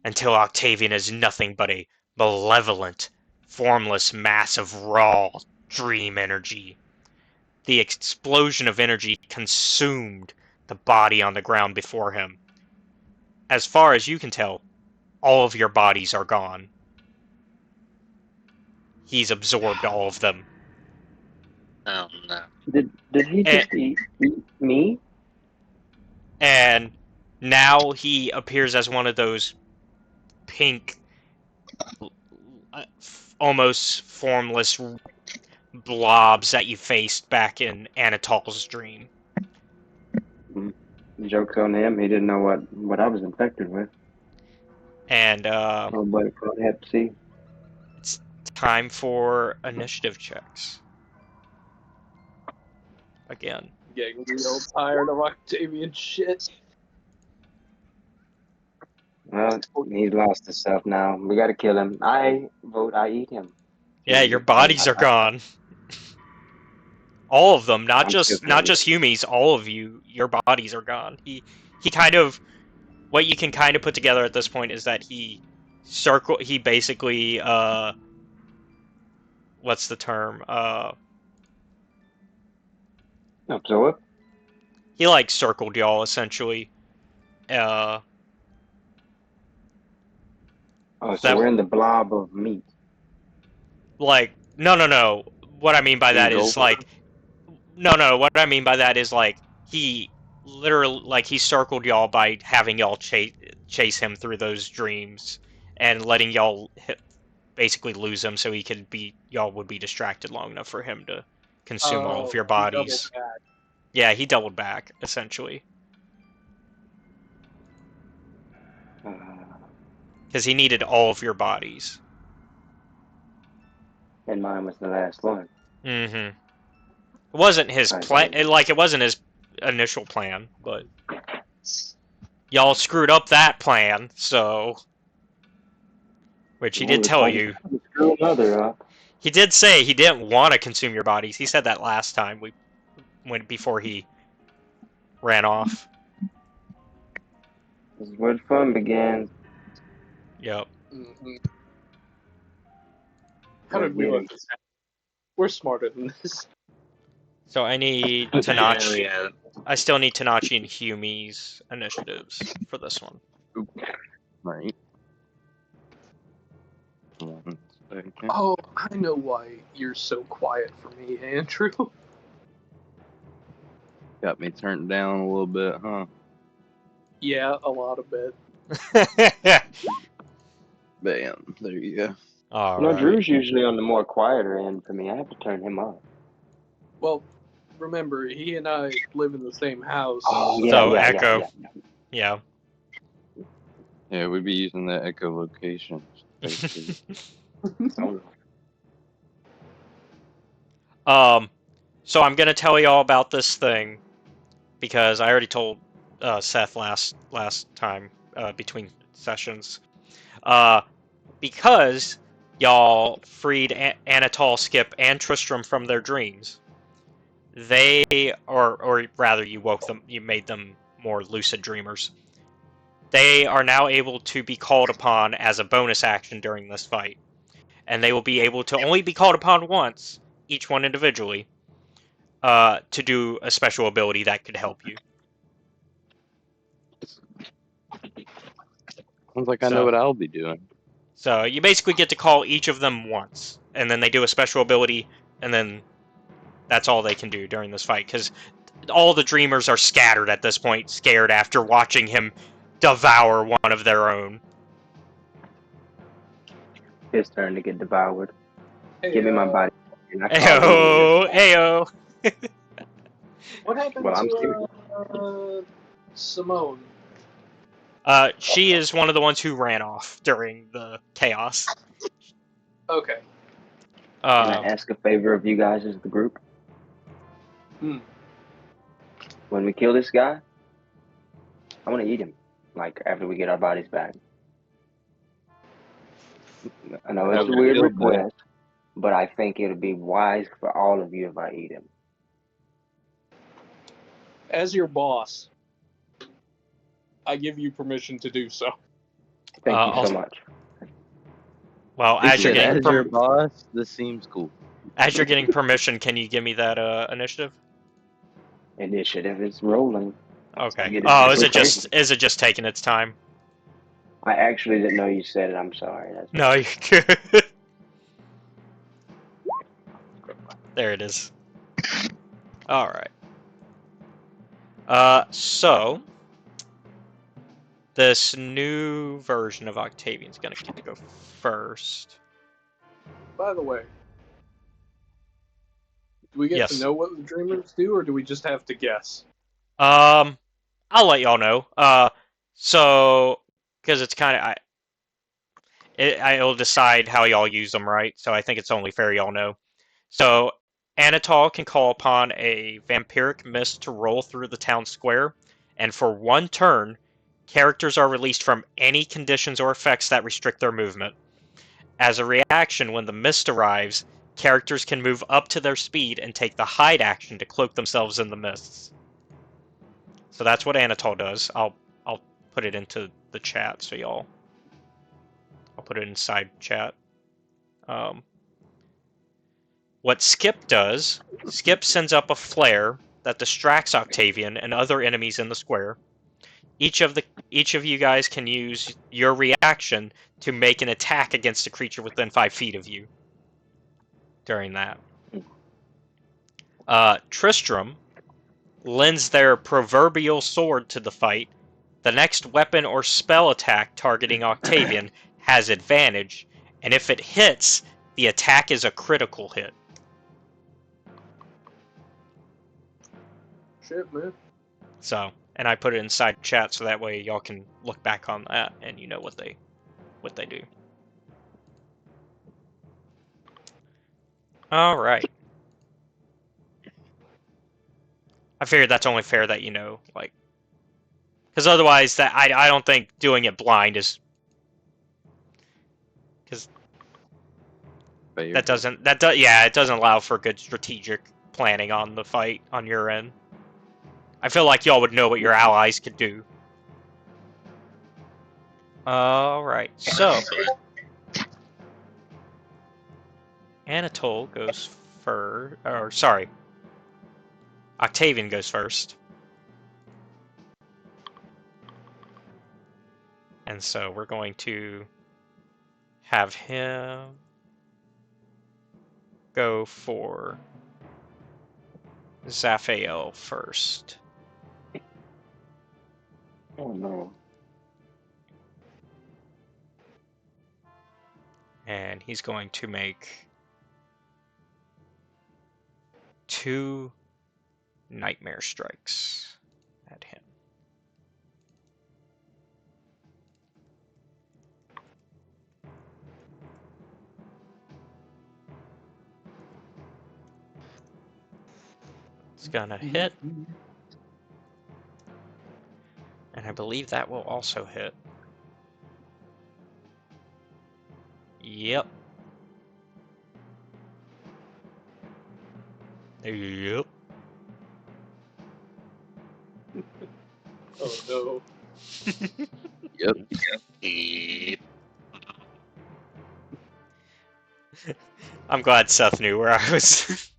until Octavian is nothing but a malevolent, formless mass of raw dream energy. The explosion of energy consumed the body on the ground before him. As far as you can tell, all of your bodies are gone. He's absorbed all of them. Oh no. Did he just eat me? And now he appears as one of those pink, almost formless blobs that you faced back in Anatol's dream. Joke's on him. He didn't know what I was infected with. And Oh, but I have to see. it's time for initiative checks. Again. Getting real tired of Octavian shit. Well, he's lost himself now. We gotta kill him. I vote I eat him. Yeah, your bodies are gone. All of them, not I'm just Houmie's, all of you, your bodies are gone. He kind of, what you can kind of put together at this point is that he basically what's the term? Absorb. He like circled y'all essentially. Oh, so that- we're in the blob of meat. Like no. What I mean by that is like no. What I mean by that is like he literally like he circled y'all by having y'all chase him through those dreams and letting y'all basically lose him so y'all would be distracted long enough for him to consume all of your bodies. Yeah, he doubled back essentially because he needed all of your bodies. And mine was the last one. Mm-hmm. It wasn't his plan. It wasn't his initial plan, but y'all screwed up that plan. So, which he did tell you. Screw another up. He did say he didn't want to consume your bodies. He said that last time before he ran off. This is where the fun begins. Yep. Mm-hmm. How did we let this happen? We're smarter than this. So I need Tanachi. I still need Tanachi and Houmie's initiatives for this one. Right. 1 second. Oh, I know why you're so quiet for me, Andrew. Got me turned down a little bit, huh? Yeah, a lot of it. Bam. There you go. All right. Drew's usually on the more quieter end for me. I have to turn him up. Well, remember, he and I live in the same house. Oh, yeah, So yeah, Echo. Yeah. Yeah. Yeah, we'd be using the echolocation. So I'm gonna tell y'all about this thing because I already told Seth last time between sessions. Because y'all freed Anatol, Skip, and Tristram from their dreams. They, or rather, you made them more lucid dreamers. They are now able to be called upon as a bonus action during this fight. And they will be able to only be called upon once, each one individually, to do a special ability that could help you. Sounds like I know what I'll be doing. So you basically get to call each of them once, and then they do a special ability, and then that's all they can do during this fight, because all the dreamers are scattered at this point, scared after watching him devour one of their own. His turn to get devoured. Give me my body. Ayo! What happened to Simone? She is one of the ones who ran off during the chaos. Okay. Can I ask a favor of you guys as the group? When we kill this guy, I want to eat him. Like after we get our bodies back. I know That it's a would weird feel good. request, but I think it would be wise for all of you if I eat him. As your boss, I give you permission to do so. Thank you so Also, much. well, He as you're said, getting as your boss, this seems cool. permission, can you give me that initiative? Initiative is rolling. Okay. Get it Oh, really crazy. is it just taking its time? I actually didn't know you said it. I'm sorry. That's No, you're good. There it is. All right. So this new version of Octavian's gonna go first. By the way, do we get Yes. to know what the dreamers do, or do we just have to guess? I'll let y'all know. So because it's kind of I'll decide how y'all use them, right? So I think it's only fair y'all know. So Anatol can call upon a vampiric mist to roll through the town square, and for one turn, characters are released from any conditions or effects that restrict their movement. As a reaction, when the mist arrives, characters can move up to their speed and take the hide action to cloak themselves in the mists. So that's what Anatol does. I'll put it into the chat so y'all. I'll put it inside chat. What Skip does, Skip sends up a flare that distracts Octavian and other enemies in the square. Each of you guys can use your reaction to make an attack against a creature within 5 feet of you during that. Tristram lends their proverbial sword to the fight. The next weapon or spell attack targeting Octavian has advantage, and if it hits, the attack is a critical hit. Shit, man. So, and I put it inside chat so that way y'all can look back on that and you know what they do. All right. I figured that's only fair that you know, like, because otherwise that I don't think doing it blind is, because Fair. it doesn't allow for good strategic planning on the fight on your end. I feel like y'all would know what your allies could do. All right, so Anatol goes first, or sorry, Octavian goes first. And so we're going to have him go for Zaphael first. Oh no. And he's going to make 2 nightmare strikes at him. It's gonna hit. And I believe that will also hit. Yep. Yep. Oh no. Yep. I'm glad Seth knew where I was.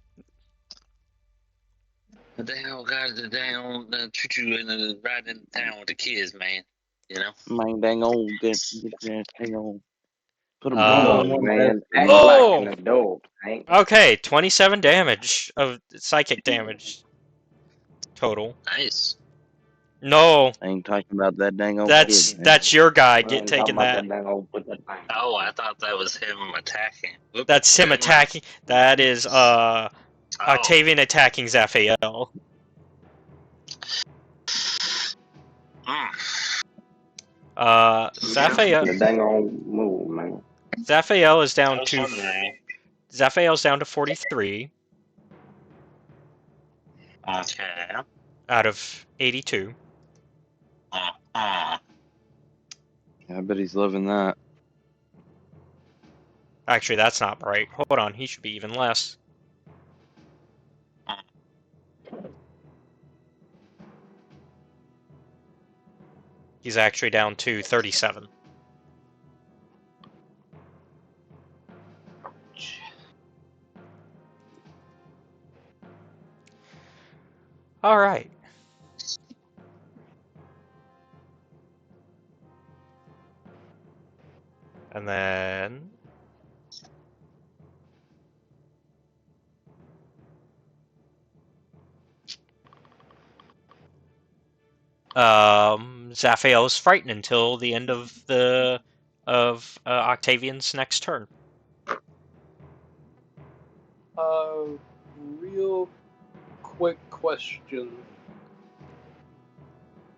The damn guys, the damn choo-choo and the ride in town with the kids, man. You know? Man, dang on, get hang on. Put them Come down on, on man. that. Act like Oh! an adult, Hank. Okay, 27 damage of psychic damage total. Nice. No, I ain't talking about that dang old kid, man. that's your guy I get ain't talking taking about that. that dang old put that thing. Oh, I thought that was him attacking. Whoop, That's him never mind. attacking. That is Oh. Octavian attacking Zaphael. Mm. Zaphael The dang old move, man. Zaphael is I down was to wondering. 43 Okay. out of 82. Yeah, I bet he's loving that. Actually, that's not right. Hold on, he should be even less. He's actually down to 37. All right. And then Zaphael's frightened until the end of Octavian's next turn. Real quick question.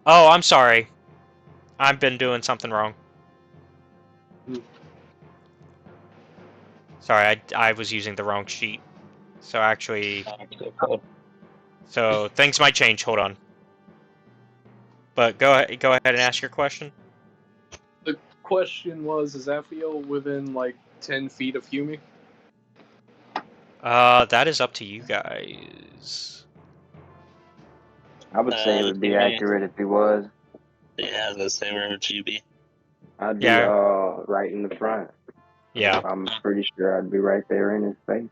Oh, I'm sorry. I've been doing something wrong. Sorry, I was using the wrong sheet. So actually, so things might change. Hold on. But go ahead and ask your question. The question was, is Zaphiel within like 10 feet of Houmie? That is up to you guys. I would say it would be accurate if he was. Yeah, I was gonna say, where would you be? I'd be Yeah. right in the front. Yeah. I'm pretty sure I'd be right there in his face.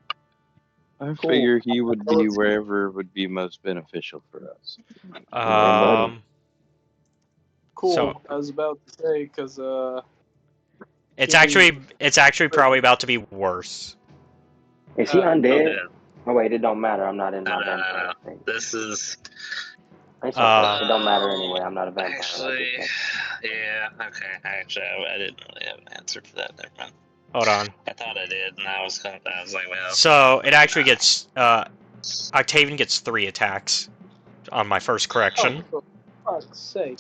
I figure he would be wherever would be most beneficial for us. Cool. So I was about to say, because it's actually probably about to be worse. Is he undead? Okay. Oh wait, it don't matter. I'm not in my vampire No. state. This is It's okay. It don't matter anyway. I'm not a vampire. actually, yeah, okay. Actually, I didn't really have an answer for that. Never mind. Hold on. I thought I did, and I was like, well. So it actually gets Octavian gets 3 attacks on my first correction. Oh, for fuck's sake.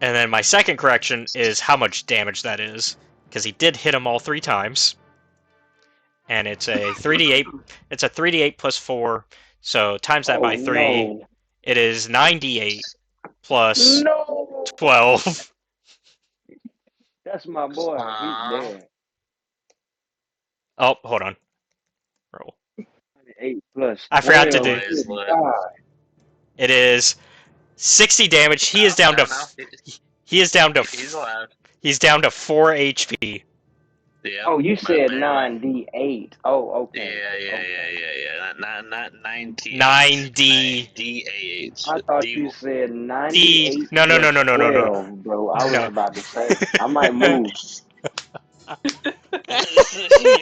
And then my second correction is how much damage that is, because he did hit him all 3 times. And it's a 3d8. It's a 3d8 plus 4. So times that by 3, no. it is 9d8 plus 12. That's my boy. He's dead. Oh, hold on. Roll. 8 plus. I forgot to 12. do. God. It is 60 damage. He is down to. He is down to. He's alive. He's down to 4 HP. Yeah. Oh, you said 9d8. Oh, okay. Yeah. Not 19. 9d. D8. I thought you said 98. No. 12, bro. I was about to say. I might move. He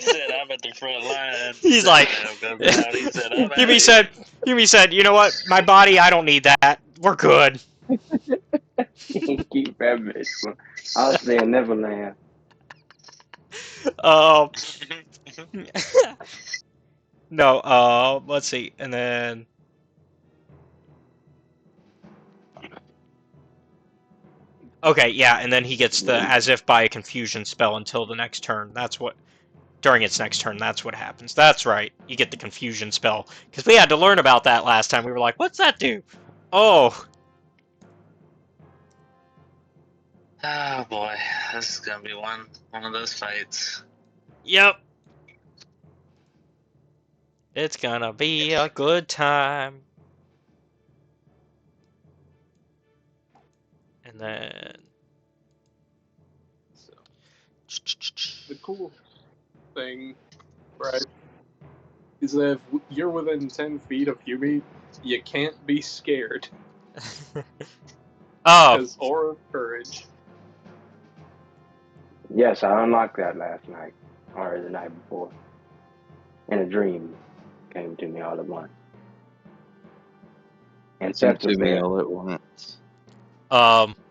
said, I'm at the front line. He's like. Houmie said, you know what? My body, I don't need that. We're good. Keep that bitch. I was saying Neverland. No, let's see. And then okay, yeah, and then he gets the as if by a confusion spell until the next turn. That's what during its next turn, that's what happens. That's right. You get the confusion spell because we had to learn about that last time. We were like, "What's that do?" Oh. Oh boy, this is gonna be one of those fights. Yep. It's gonna be a good time. And then So, the cool thing, right, is that if you're within 10 feet of Houmie, you can't be scared. oh. Because Aura of Courage. Yes, I unlocked that last night. Or the night before. And a dream came to me all at once. And Seth was To me there. all at once.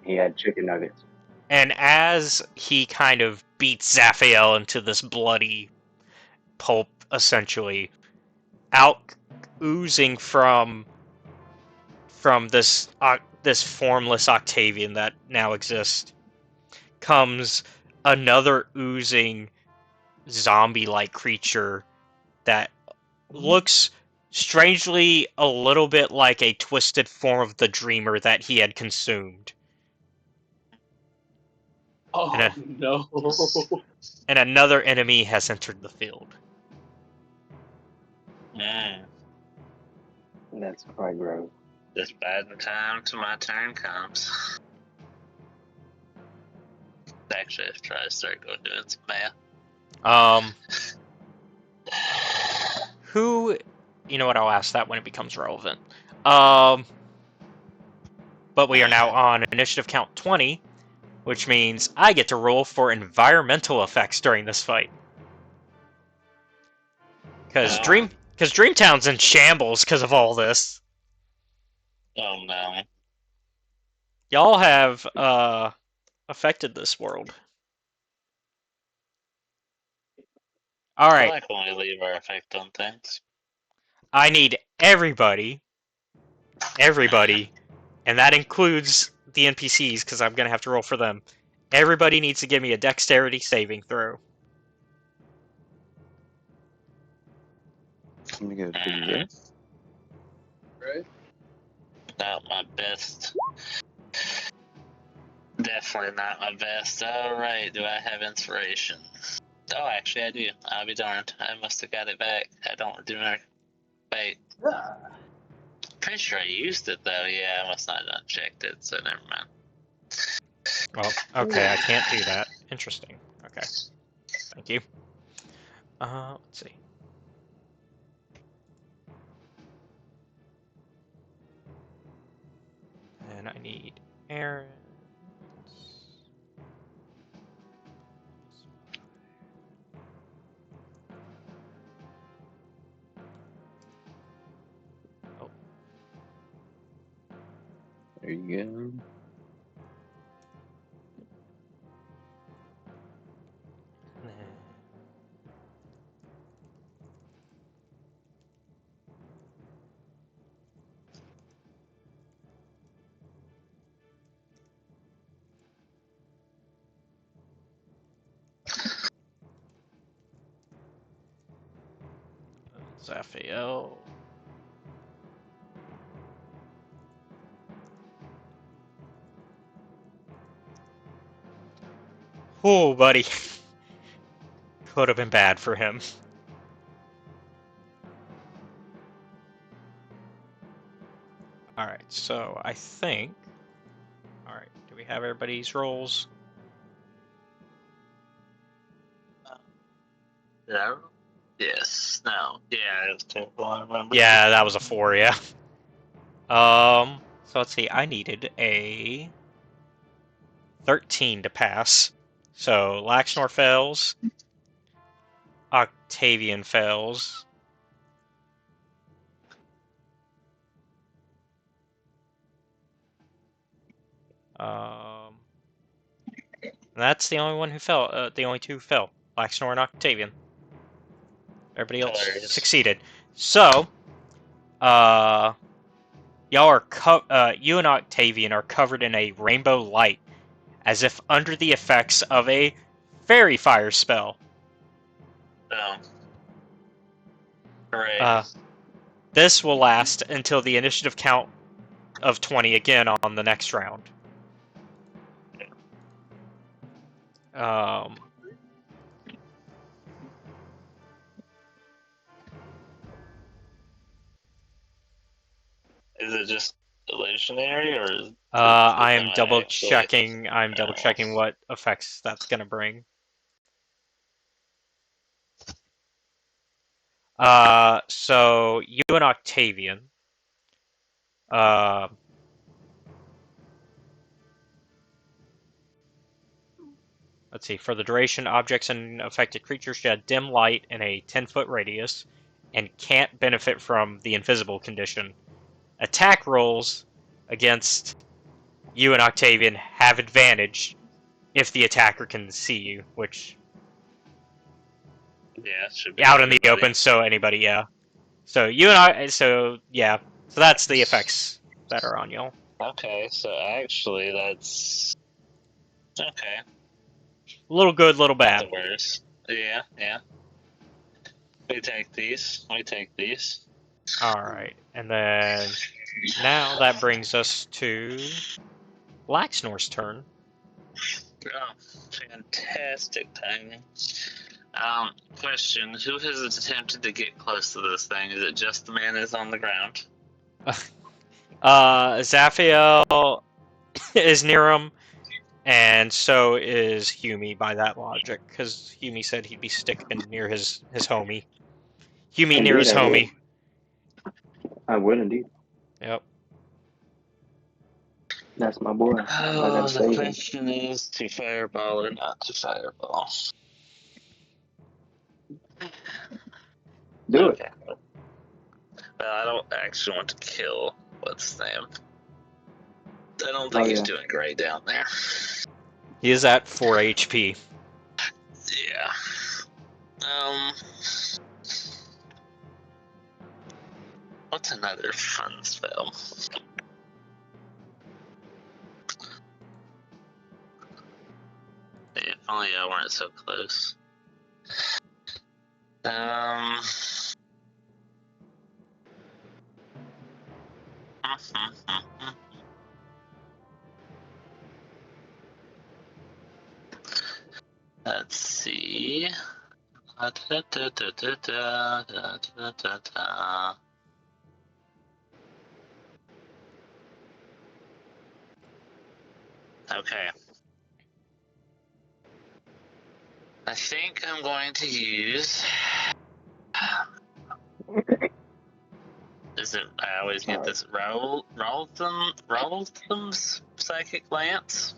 He had chicken nuggets. And as he kind of beats Zaphael into this bloody pulp, essentially, out oozing from this formless Octavian that now exists, comes another oozing zombie-like creature that looks strangely a little bit like a twisted form of the Dreamer that he had consumed. Oh And no! and another enemy has entered the field. That's quite gross. Just bad the time till my turn comes. Actually, I've tried to start going doing some math. Who, you know what? I'll ask that when it becomes relevant. But we are now on initiative count 20, which means I get to roll for environmental effects during this fight. Because Dreamtown's in shambles because of all this. Oh no. Y'all have affected this world. All I right, like when we leave our effect on things. I need everybody, and that includes the NPCs because I'm gonna have to roll for them. Everybody needs to give me a dexterity saving throw. Let me go do this. Right? Not my best. Definitely not my best. Alright, do I have inspiration? Oh, actually, I do. I'll be darned. I must have got it back. I don't do my. Wait. Pretty sure I used it, though. Yeah, I must not have unchecked it, so never mind. Well, okay, I can't do that. Interesting. Okay. Thank you. Let's see. And I need Aaron. Oh, There you go. Zaphael. Oh, buddy. Could have been bad for him. Alright, so I think... Alright, do we have everybody's rolls? Did I roll? Yes. No. Yeah, it was terrible. I remember. Yeah, that was a 4, yeah. So let's see, I needed a 13 to pass. So Laxnor fails. Octavian fails. That's the only one who fell. The only two who fell. Laxnor and Octavian. Everybody else Hilarious. succeeded. So, y'all are you and Octavian are covered in a rainbow light, as if under the effects of a fairy fire spell. Oh. Hooray. This will last until the initiative count of 20 again on the next round. Is it just illusionary, or is I am am I double actually... checking. I'm double checking what effects that's gonna bring. So you and Octavian. Let's see. For the duration, objects and affected creatures shed dim light in a 10-foot radius, and can't benefit from the invisible condition. Attack rolls against you and Octavian have advantage if the attacker can see you, which Yeah, it should be out in the everybody. open, so anybody, yeah. So you and I, so yeah, so that's the effects that are on y'all. Okay, so actually that's... Okay. Little good, little Not bad. the worst. Yeah, yeah. We take these. We take these. Alright, and then now that brings us to Laxnor's turn. Oh, Fantastic timing. Question: who has attempted to get close to this thing? Is it just the man that's on the ground? Zaphiel is near him, and so is Houmie by that logic, because Houmie said he'd be sticking near his homie. Houmie near his Indeed, I would. homie. I would indeed. Yep. That's my boy. I Oh, gotta the save him. question is to fireball or not to fireball. Do it. Okay. Well, I don't actually want to kill what's his name. I don't think he's doing great down there. He is at 4 HP. Yeah. What's another fun spell? If only I weren't so close. Let's see. Okay. I think I'm going to use. Is it? I always get this Raltham's Psychic Lance.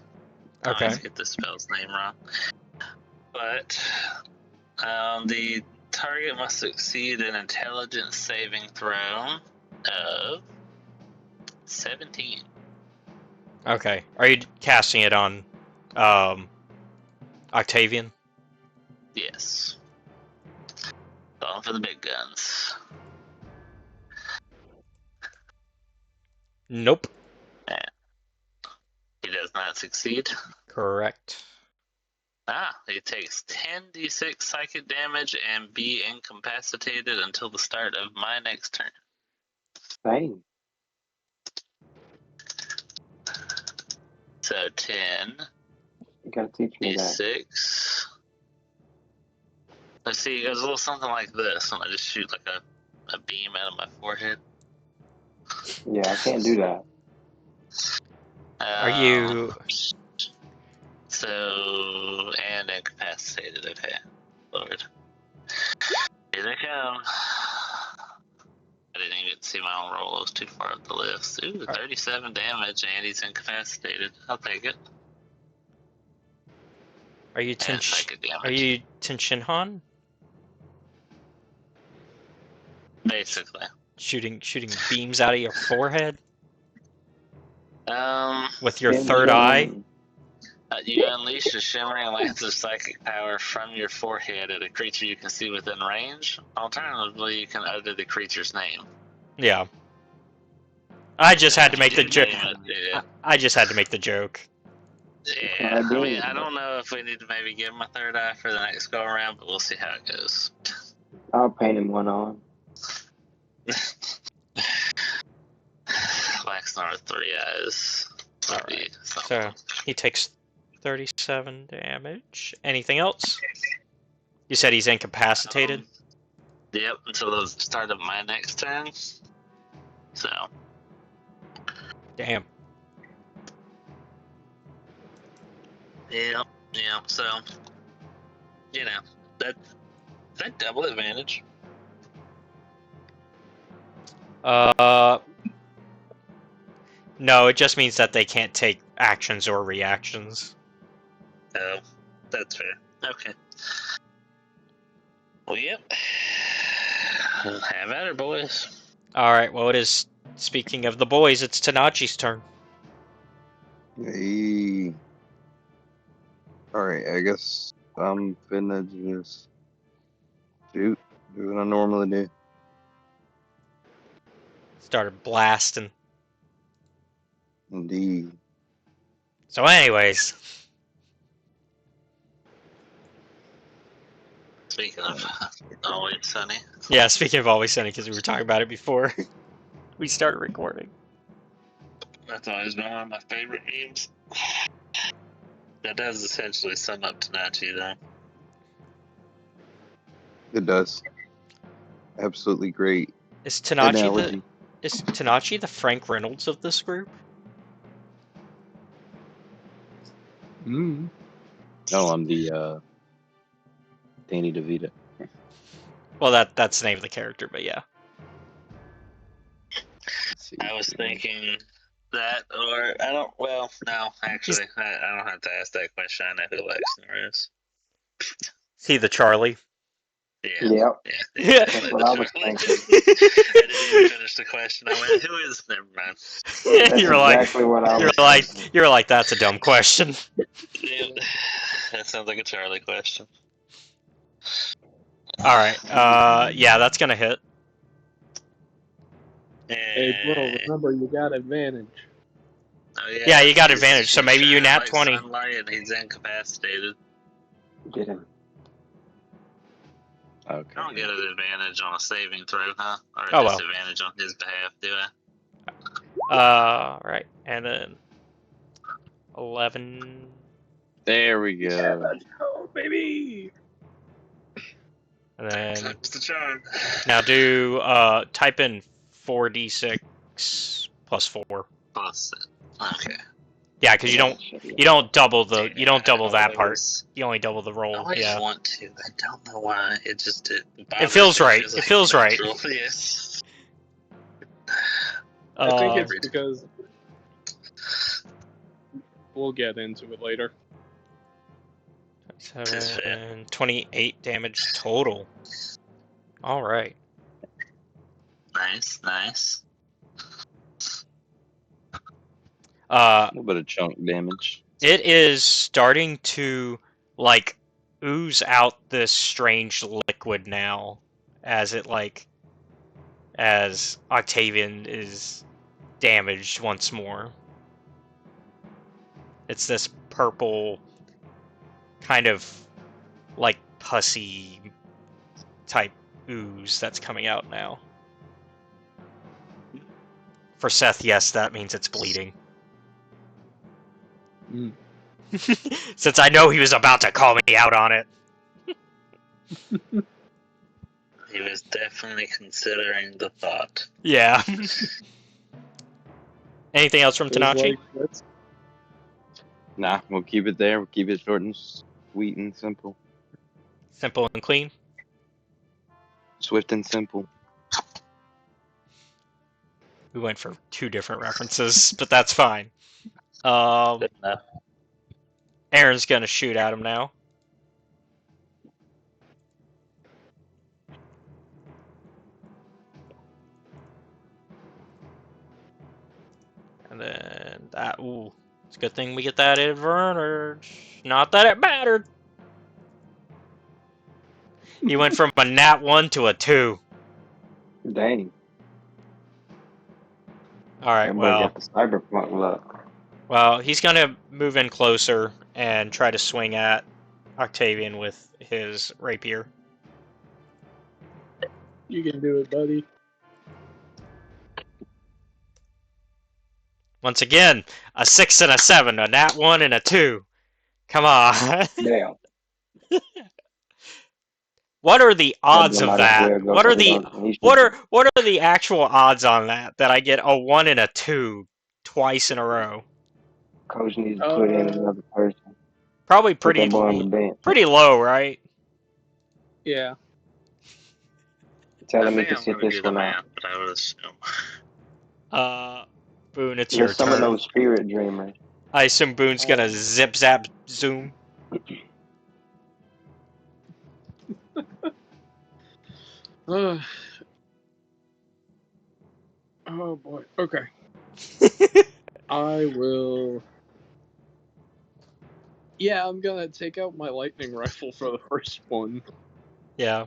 I Okay. always get the spell's name wrong. But the target must succeed an intelligence saving throw of 17. Okay. Are you casting it on Octavian? Yes. Going for the big guns. Nope. He does not succeed. Correct. He takes 10d6 psychic damage and be incapacitated until the start of my next turn. Bang. So 10 You gotta teach me that. d6. Let's see, it goes a little something like this, and I just shoot like a beam out of my forehead. Yeah, I can't do that. Are you... So, and incapacitated, okay. Lord. Here they come. I didn't even see my own roll, I was too far up the list. Ooh, 37 damage, and he's incapacitated. I'll take it. Are you Tenshinhan? Basically. Shooting beams out of your forehead? With your Tim third eye? You unleash a shimmering lance of psychic power from your forehead at a creature you can see within range. Alternatively, you can utter the creature's name. Yeah. I just had to make the joke. Yeah. I just had to make the joke. Yeah, I mean, I don't know if we need to maybe give him a third eye for the next go around, but we'll see how it goes. I'll paint him one on. Laxnar with 3 eyes. Alright, so he takes 37 damage. Anything else? You said he's incapacitated? Yep, until the start of my next turn. So. Damn. Yep, so. You know, that double advantage. No, it just means that they can't take actions or reactions. Oh, that's fair. Okay. Well, yep. Have at it, boys. Alright, well, it is. Speaking of the boys, it's Tanachi's turn. Hey. Alright, I guess I'm finna just do what I normally do. Started blasting. Indeed. So anyways. Speaking of Always Sunny. Yeah, speaking of Always Sunny, because we were talking about it before we started recording. That's always been one of my favorite memes. That does essentially sum up Tanachi, though. It does. Absolutely great Is Tanachi analogy. the Frank Reynolds of this group? Mm. No, I'm the Danny DeVito. Well, that's the name of the character, but yeah. Let's see. I was thinking that, or I don't. Well, no, actually, I don't have to ask that question. I know who Lexner is. Is he the Charlie? Yeah. Yep. Yeah. That's what I was thinking. I didn't even finish the question. I went, "Who is?" Never mind. That's You're like, exactly what I was thinking. you're like, that's a dumb question. Yeah. That sounds like a Charlie question. All right. Yeah, that's gonna hit. Hey, bro, remember you got advantage. Oh, Yeah, you got he's- advantage, so he's maybe you shining nat like 20. sunlight and he's incapacitated. Get him. Okay. I don't get an advantage on a saving throw, huh? Or a Oh, well. disadvantage on his behalf, do I? Right, and then 11. There we go. let's go, baby! And then Times the charm. now do type in 4d6 plus 4. Plus, okay. Yeah, because you don't double that part. You only double the I roll. always Yeah. want to. I don't know why. It just It feels right. It feels right. Yes. I think Uh, it's because we'll get into it later. 7, 28 damage total. All right. Nice. A little bit of chunk damage. It is starting to like ooze out this strange liquid now, as Octavian is damaged once more. It's this purple, kind of like pussy type ooze that's coming out now. For Seth, yes, that means it's bleeding. Mm. Since I know he was about to call me out on it. He was definitely considering the thought. Yeah. Anything else from It was Tanachi? like, let's- Nah, we'll keep it there. We'll keep it short and sweet and simple. Simple and clean. Swift and simple. We went for 2 different references, but that's fine. Good enough. Aaron's gonna shoot at him now. And then that, ooh. It's a good thing we get that advantage. Not that it mattered. He went from a nat 1 to a 2. Dang. Alright, Everybody got the cyberpunk look. well, he's gonna move in closer and try to swing at Octavian with his rapier. you can do it, buddy. Once again, a 6 and a 7, a nat 1 and a 2. Come on. Damn. What are the odds of Might as that? well go What for are the the gun. He should- what are the actual odds on that I get a 1 and a 2 twice in a row? Coach needs to put in another person. Probably Put that boy on the bench. pretty low, right? Yeah. Telling me I to think I'm sit gonna this do the one out. math, but I would assume. Boone, it's your There's some of turn. those spirit dreamers. I assume Boone's gonna zip zap zoom. Oh boy. Okay. I will. Yeah, I'm gonna take out my lightning rifle for the first one. Yeah.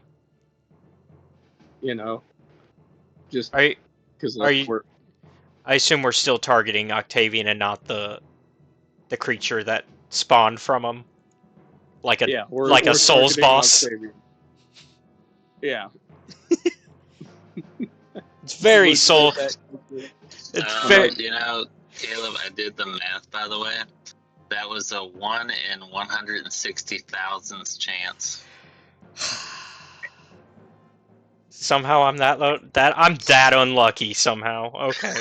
You know, just Are you, because are you- I assume we're still targeting Octavian and not the creature that spawned from him. Like a we're Souls targeting boss. Octavian. Yeah. It's very Let's soul. get that- It's very. You know, Caleb, I did the math, by the way. That was a 1 in 160,000th chance. Somehow I'm I'm that unlucky somehow. Okay.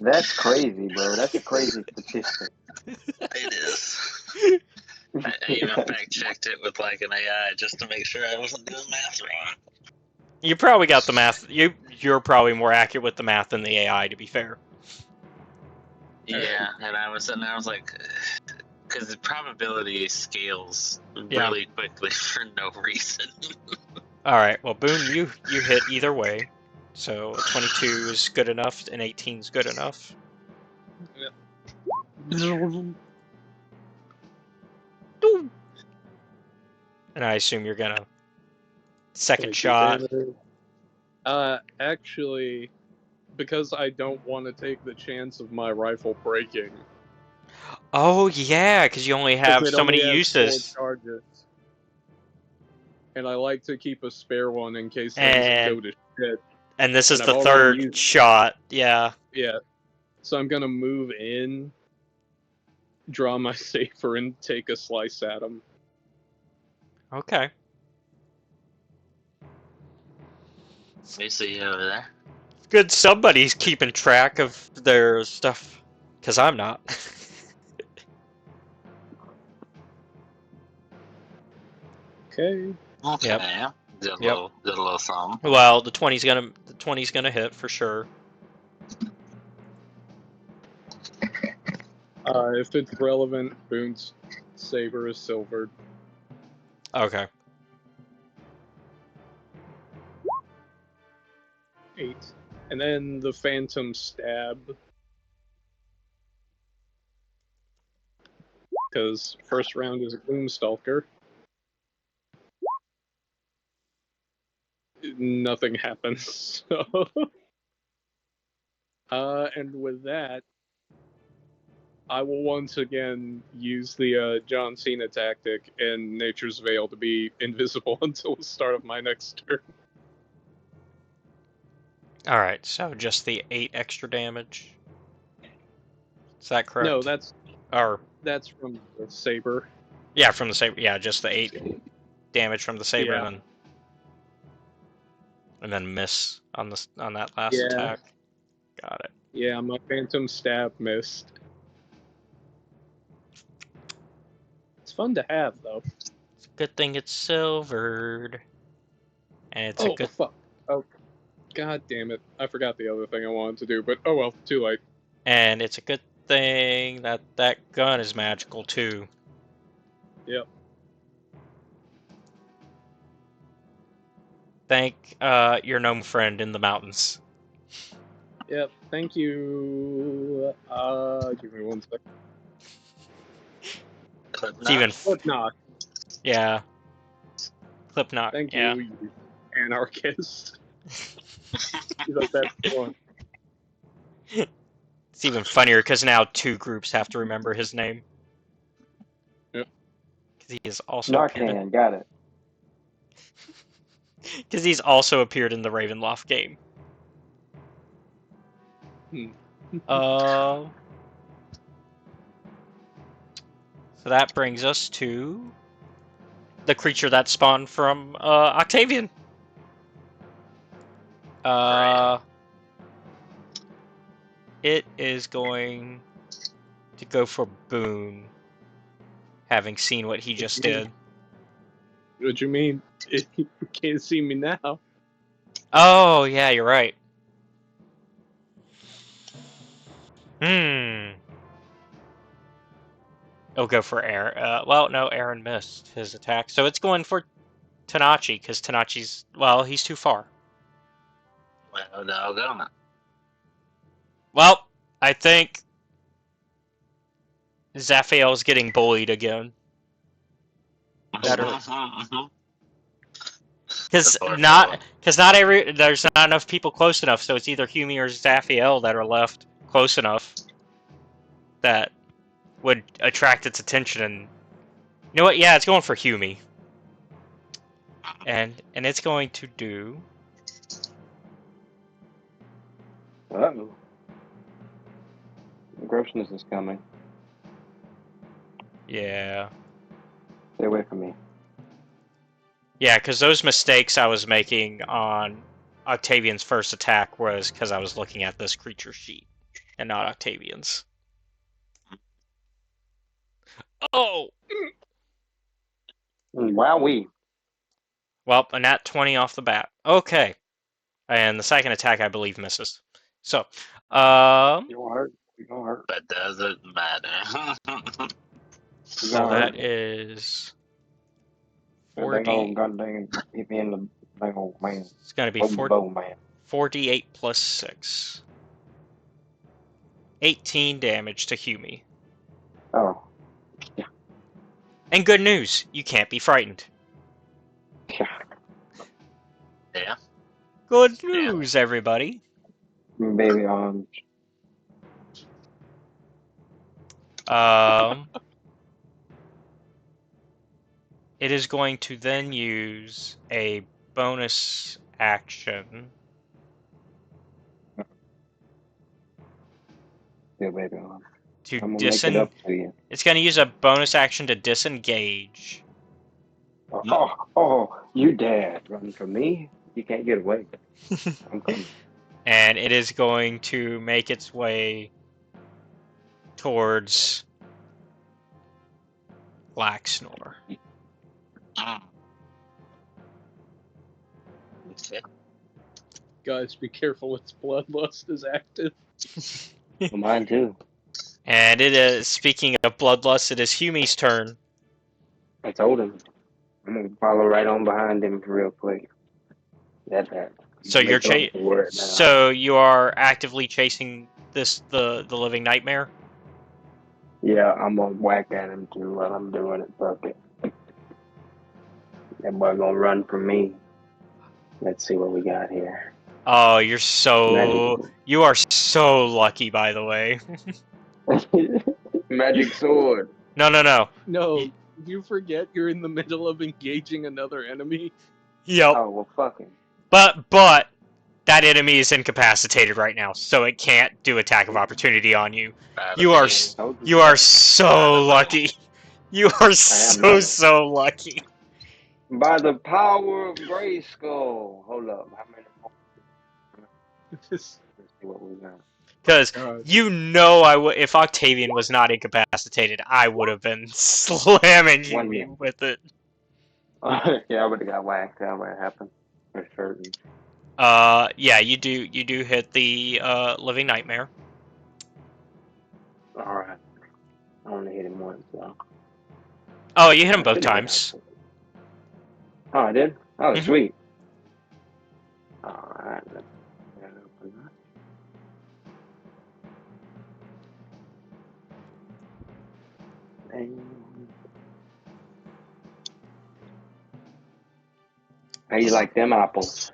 That's crazy, bro. That's a crazy statistic. It is. I even fact checked it with like an AI just to make sure I wasn't doing math wrong. You probably got the math. You're probably more accurate with the math than the AI, to be fair. Yeah, and I was like, because the probability scales Yeah. really quickly for no reason. All right. Well, Boone, you hit either way. So 22 is good enough, and 18 is good enough. And I assume you're gonna second 22 shot. damage. Actually, because I don't want to take the chance of my rifle breaking. Oh yeah, because you only have It so many only has 4 uses. charges. And I like to keep a spare one in case things go And to shit. this is And the I've already third used- shot. Yeah. Yeah. So I'm gonna move in, draw my saber, and take a slice at him. Okay. We see you over there. Good. Somebody's keeping track of their stuff, because I'm not. Okay. Okay. Yep. Did a Yep. little something. Well, the 20's gonna hit for sure. If it's relevant, Boone's saber is silvered. Okay. 8. And then the phantom stab. Because first round is a Gloomstalker. Nothing happens. So. And with that, I will once again use the John Cena tactic and Nature's Veil to be invisible until the start of my next turn. All right. So just the 8 extra damage. Is that correct? No, that's from the saber. Yeah, from the saber. Yeah, just the 8 damage from the saber, Yeah. and then miss on that last Yeah. attack. Got it. Yeah, my phantom stab missed. It's fun to have, though. It's a good thing it's silvered, and it's a Oh, good. fuck. Oh, god damn it. I forgot the other thing I wanted to do, but oh well, too late. And it's a good thing that gun is magical too. Yep. Thank your gnome friend in the mountains. Yep, thank you. Give me 1 second. Steven. Slipknot. Yeah. Clipknot. Thank Yeah. you, you anarchist. You're the best one. It's even funnier because now 2 groups have to remember his name. Yep. Because he is also Narcan, got it. Because he's also appeared in the Ravenloft game. So that brings us to the creature that spawned from Octavian. It is going to go for Boone, having seen what he just did. What you mean? You can't see me now. Oh, yeah, you're right. It'll go for Aaron. Well, no, Aaron missed his attack. So it's going for Tanachi, because Tanachi's, well, he's too far. Well, doggone it. Well, I think Zaphael's getting bullied again. Because there's not enough people close enough, so it's either Houmie or Zaphael that are left close enough that would attract its attention. And you know what? Yeah, it's going for Houmie, and it's going to do. Uh-oh. Grossness is coming. Yeah. Stay away from me. Yeah, because those mistakes I was making on Octavian's first attack was because I was looking at this creature sheet and not Octavian's. Oh! Wowee. Well, a nat 20 off the bat. Okay. And the second attack, I believe, misses. So, You gonna hurt. You gonna hurt. But doesn't matter. You so gonna that hurt. is That dang old 40. goddamn hit me in the dang old man. It's going to be Bow man. 48 plus 6. 18 damage to Houmie. Oh. And good news, you can't be frightened. Yeah. Yeah. Good news, everybody. Baby arms. It is going to then use a bonus action. Yeah, baby arms. To I'm gonna make it up to you. It's going to use a bonus action to disengage. Oh, you dare run from me? You can't get away. I'm coming. And it is going to make its way towards Laxnor. Okay. Guys, be careful. Its bloodlust is active. Well, mine too. And it is, speaking of bloodlust, it is Humie's turn. I told him. I'm gonna follow right on behind him real quick. That's that. So you're So you are actively chasing the living nightmare. yeah, I'm gonna whack at him too while I'm doing it. Fuck it. That boy gonna run from me. Let's see what we got here. Oh, you are so lucky, by the way. Magic sword. No. No, you forget you're in the middle of engaging another enemy. Yep. Oh well, fuck him. But that enemy is incapacitated right now, so it can't do attack of opportunity on you. You are so lucky. You are so lucky. By the power of Grayskull. Hold up. How many more? Let's see what we got. Because you know if Octavian was not incapacitated, I would have been slamming you with it. Yeah, I would have got whacked. That would have happened. For certain. Yeah, you do hit the living nightmare. Alright. I only hit him once, so. Oh, you hit him both times. Oh, I did? Oh, Mhm. sweet. Alright. How you like them apples?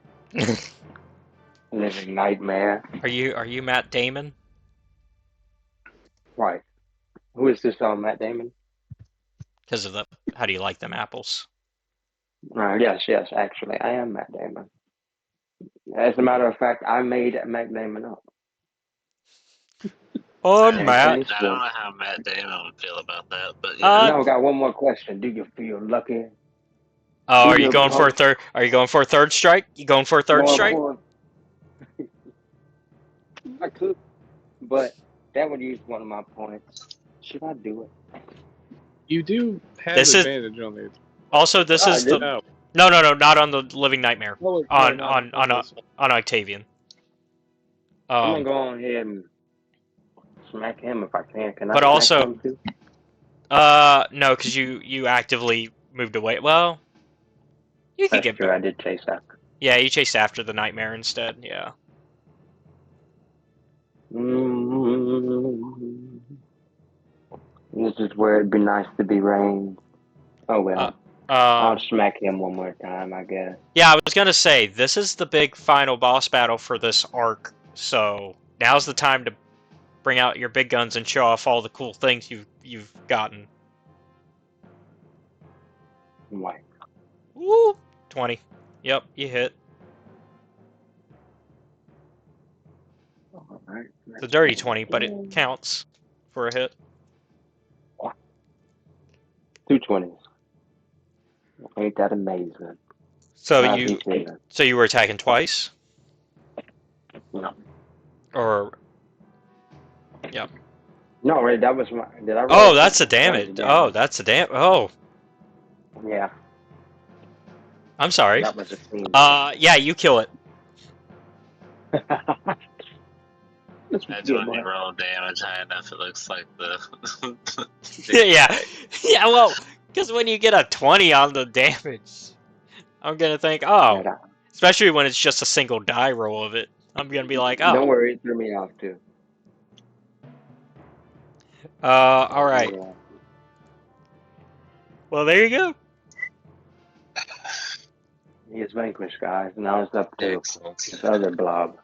Living nightmare. Are you Matt Damon? Right. Who is this Matt Damon? Because of how do you like them apples? Yes, actually, I am Matt Damon. As a matter of fact, I made Matt Damon up. Oh, I Matt. don't know how Matt Damon would feel about that, but Now I got one more question. Do you feel lucky? Oh, are you going for a third? Are you going for a third strike? You going for a third strike? I could, but that would use one of my points. Should I do it? You do have This is- advantage on the. Also, this is the Oh, no, not on the living nightmare. no, On not this one. Octavian. I'm gonna go on ahead and smack him if I can. Can I But smack also- him too? No, because you actively moved away. Well, you could That's get true. back. I did chase after. Yeah, you chased after the nightmare instead. Yeah. This is where it'd be nice to be ranged. Oh well. I'll smack him one more time, I guess. Yeah, I was gonna say this is the big final boss battle for this arc, so now's the time to bring out your big guns and show off all the cool things you've gotten. Right. Woo! 20. Yep, you hit. All right. The dirty 20, but it counts for a hit. Two 20s. Ain't that amazing? So How you he feeling? so you were attacking twice, No. or yeah. No, wait, that was my. Did I roll? Oh, that's the That was damage. Oh, that's the Oh, Yeah, I'm sorry. that was a scene. Yeah, you kill it. That's what That's you get, when boy. you roll damage high enough, it looks like the. Yeah, yeah. Well, because when you get a 20 on the damage, I'm gonna think, oh, Yeah, especially when it's just a single die roll of it. I'm gonna be like, don't oh, worry, it threw me off too. all right. Yeah. Well, there you go. He is vanquished, guys. Now it's up to Excellent. this other blob.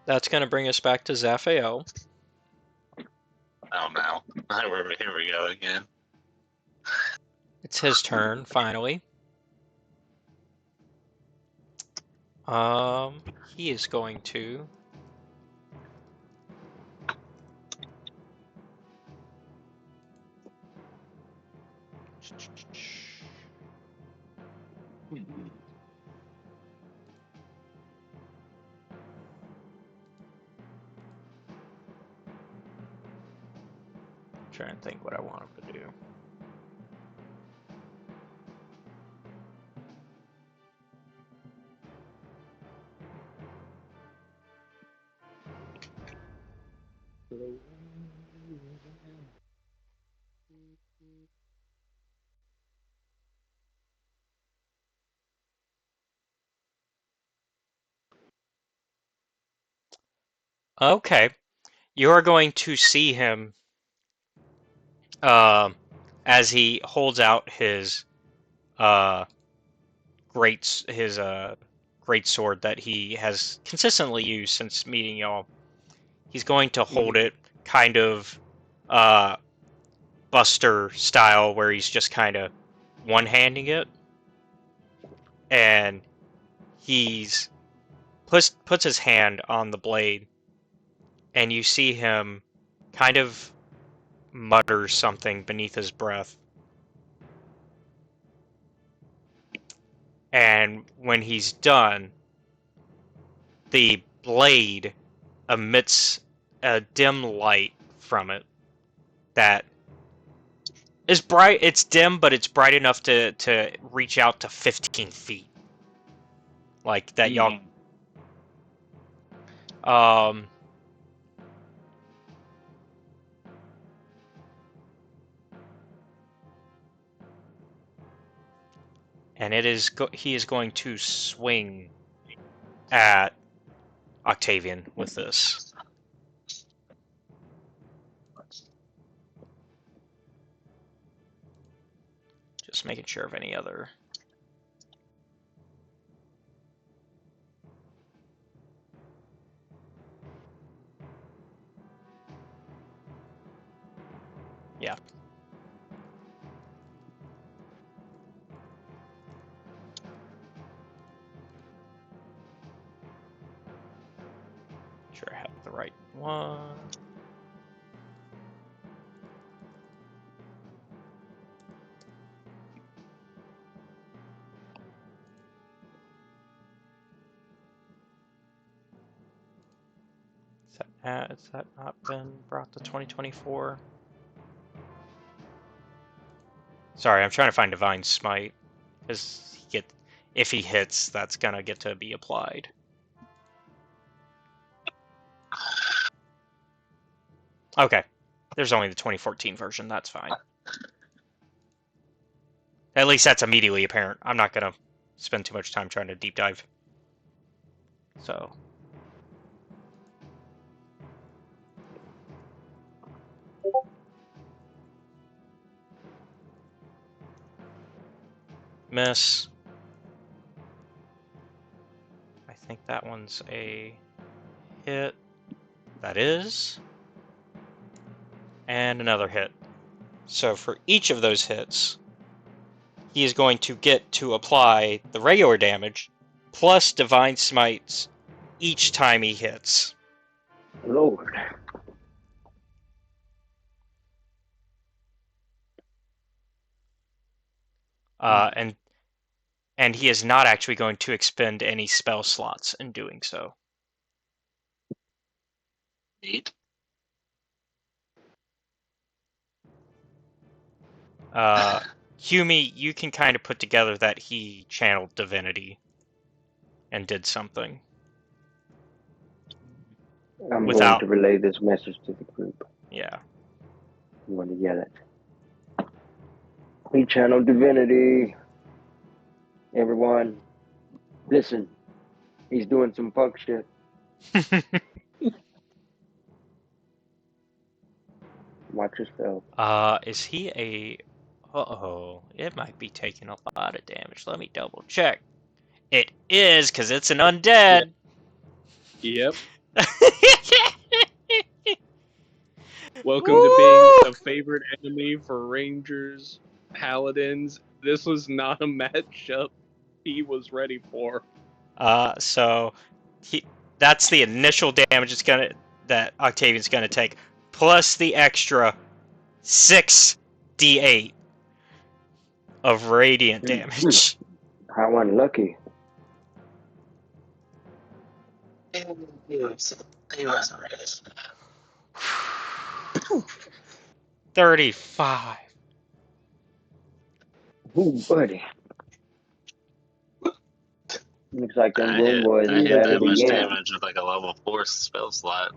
That's gonna bring us back to Zaphael. Oh no. Here we go again. It's his turn, finally. He is going to. Try and think what I want him to do. Okay, you're going to see him as he holds out his uh, great sword that he has consistently used since meeting y'all. He's going to hold it kind of Buster style, where he's just kind of one-handing it, and he's puts his hand on the blade, and you see him kind of mutter something beneath his breath. And when he's done, the blade emits a dim light from it that is bright. It's dim, but it's bright enough to reach out to 15 feet. Like that, y'all. And he is going to swing at Octavian with this. Just making sure of any other. Yeah. Sure I have the right one. Has that not been brought to 2024? Sorry, I'm trying to find Divine Smite, because if he hits, that's gonna get to be applied. Okay, there's only the 2014 version. That's fine. At least that's immediately apparent. I'm not gonna spend too much time trying to deep dive. So. Miss. I think that one's a hit. That is. And another hit. So for each of those hits, he is going to get to apply the regular damage plus Divine Smites each time he hits. Lord. And he is not actually going to expend any spell slots in doing so. Neat. Houmie, you can kind of put together that he channeled divinity and did something. I'm going Without- to relay this message to the group. Yeah. I'm going to yell it. We channel divinity. Everyone, listen. He's doing some fuck shit. Watch yourself. Is he a... Uh-oh. It might be taking a lot of damage. Let me double check. It is, because it's an undead. Yep. Welcome to being a favorite enemy for Rangers, Paladins. This was not a matchup he was ready for. So that's the initial damage that Octavian's gonna take, plus the extra 6d8 of radiant damage. How unlucky. He wasn't ready. 35. Ooh, buddy. Looks like them I Boom hit, Boys I is hit at that it much again. damage with like a level 4 spell slot.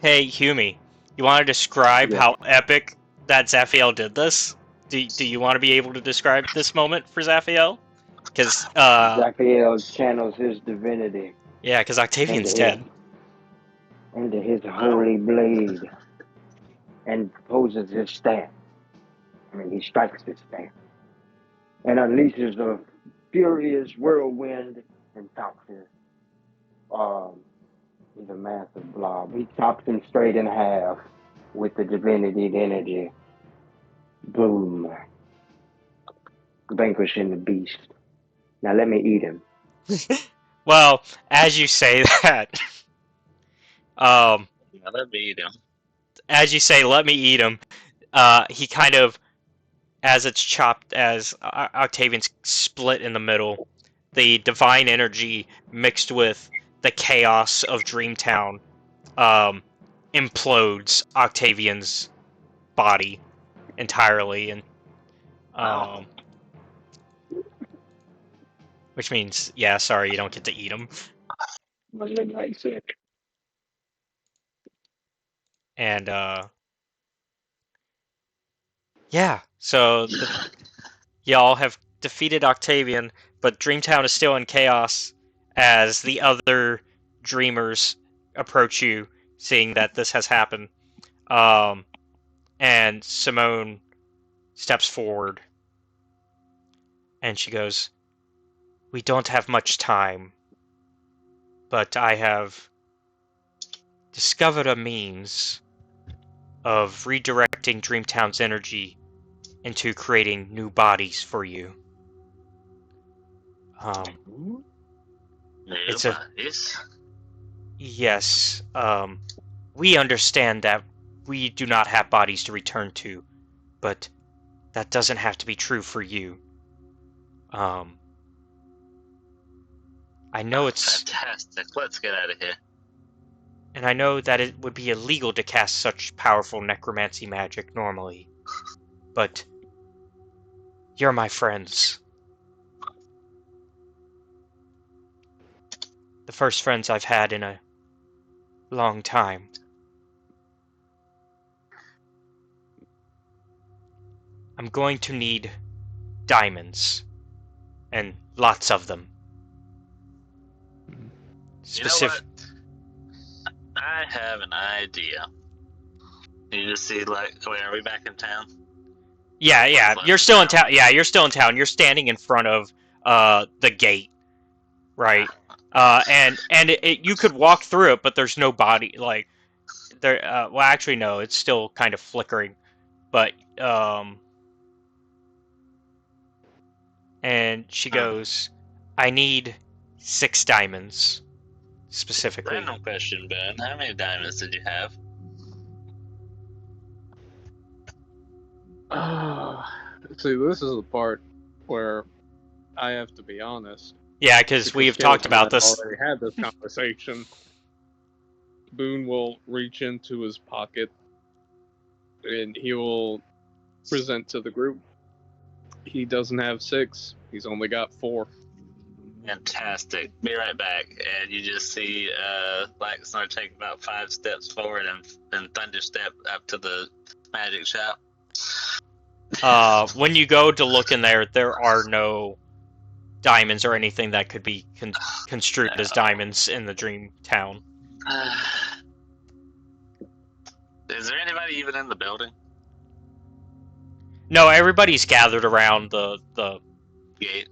Hey, Houmie, you want to describe Yeah. how epic that Zaphiel did this? Do you want to be able to describe this moment for Zaphiel? Because, Raphael channels his divinity yeah, because Octavian's into dead. his holy blade and poses his staff. I mean, he strikes his staff and unleashes a furious whirlwind and chops his. He's a massive blob. He chops him straight in half with the divinity energy. Boom. Vanquishing the beast. Now let me eat him. Well, as you say that, Now that beat him. as you say, let me eat him. He kind of, as it's chopped, as Octavian's split in the middle, the divine energy mixed with the chaos of Dreamtown implodes Octavian's body entirely, and which means, yeah, sorry, you don't get to eat him. And yeah, so y'all have defeated Octavian, but Dreamtown is still in chaos as the other dreamers approach you, seeing that this has happened. And Simone steps forward, and she goes, "We don't have much time, but I have discovered a means of redirecting Dreamtown's energy into creating new bodies for you. It's a Bodies? yes. We understand that we do not have bodies to return to, but that doesn't have to be true for you. I know it's fantastic. Let's get out of here. and I know that it would be illegal to cast such powerful necromancy magic normally, but you're my friends. The first friends I've had in a long time. I'm going to need diamonds, and lots of them. You know what? I have an idea. You just see, like, wait, are we back in town? Yeah, you're still in town. Yeah, you're still in town. You're standing in front of the gate, right? And you could walk through it, but there's no body. Like there. Well, actually, no. It's still kind of flickering, but And she goes, "I need 6 diamonds, specifically." Random question, Ben. How many diamonds did you have? See, this is the part where I have to be honest. Yeah, because we have talked Caleb and I about this. already had this conversation. Boone will reach into his pocket and he will present to the group. He doesn't have 6. He's only got 4. Fantastic. Be right back. And you just see Laxnar take about 5 steps forward and thunder step up to the magic shop. When you go to look in there, there are no diamonds or anything that could be construed as diamonds in the Dream Town. Is there anybody even in the building? No, everybody's gathered around the Gate.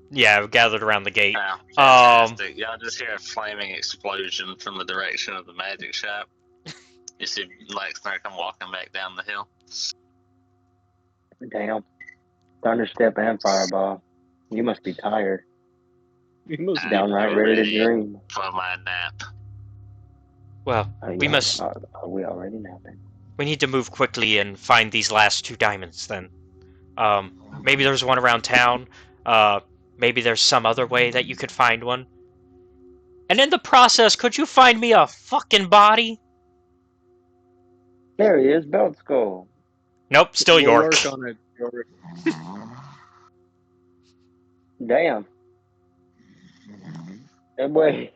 Yeah, gathered around the gate. Oh, fantastic. Y'all just hear a flaming explosion from the direction of the magic shop. You see Laxnar come walking back down the hill. Damn. Thunderstep and Fireball. You must be tired. He must be Downright ready to dream. For my nap. Well, we must. Are we already napping? We need to move quickly and find these last 2 diamonds. Then, maybe there's one around town. Maybe there's some other way that you could find one. And in the process, could you find me a fucking body? There he is, Belt Skull. Nope, still We'll Yorick. work on it, Yorick. Damn. That boy.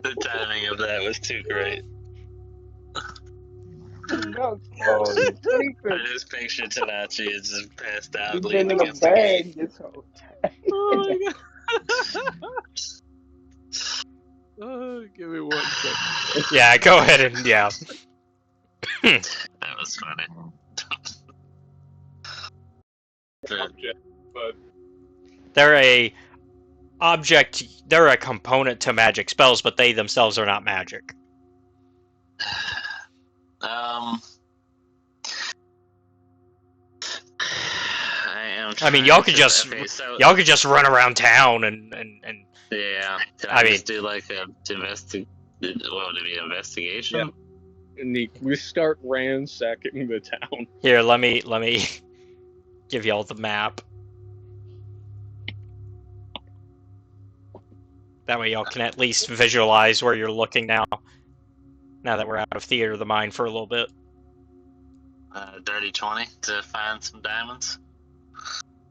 The timing of that was too great. Belt Skull. I just picture Tanachi is just passed out, He's been leaning in a against the gate. bag this whole time. Oh my god. Give me 1 second. Yeah, go ahead and yeah. That was funny. Object, but They're a object. They're a component to magic spells, but they themselves are not magic. I mean, y'all could just run around town and yeah. Can I I mean- just do like a what would it be, investigation? we start ransacking the town. Here, let me give y'all the map. That way y'all can at least visualize where you're looking now. Now that we're out of theater of the mind for a little bit. Dirty 20 to find some diamonds.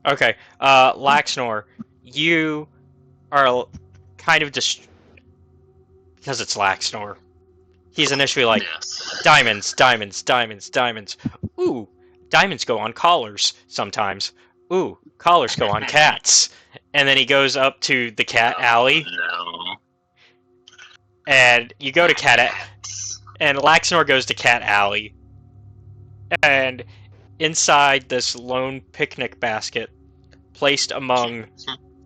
Okay, Laxnor, you are kind of because it's Laxnor. He's initially like, Yes. diamonds, diamonds, diamonds, diamonds. Ooh, diamonds go on collars sometimes. Ooh, collars go on cats. And then he goes up to the cat alley, No. and you go to and Laxnor goes to Cat Alley. And inside this lone picnic basket, placed among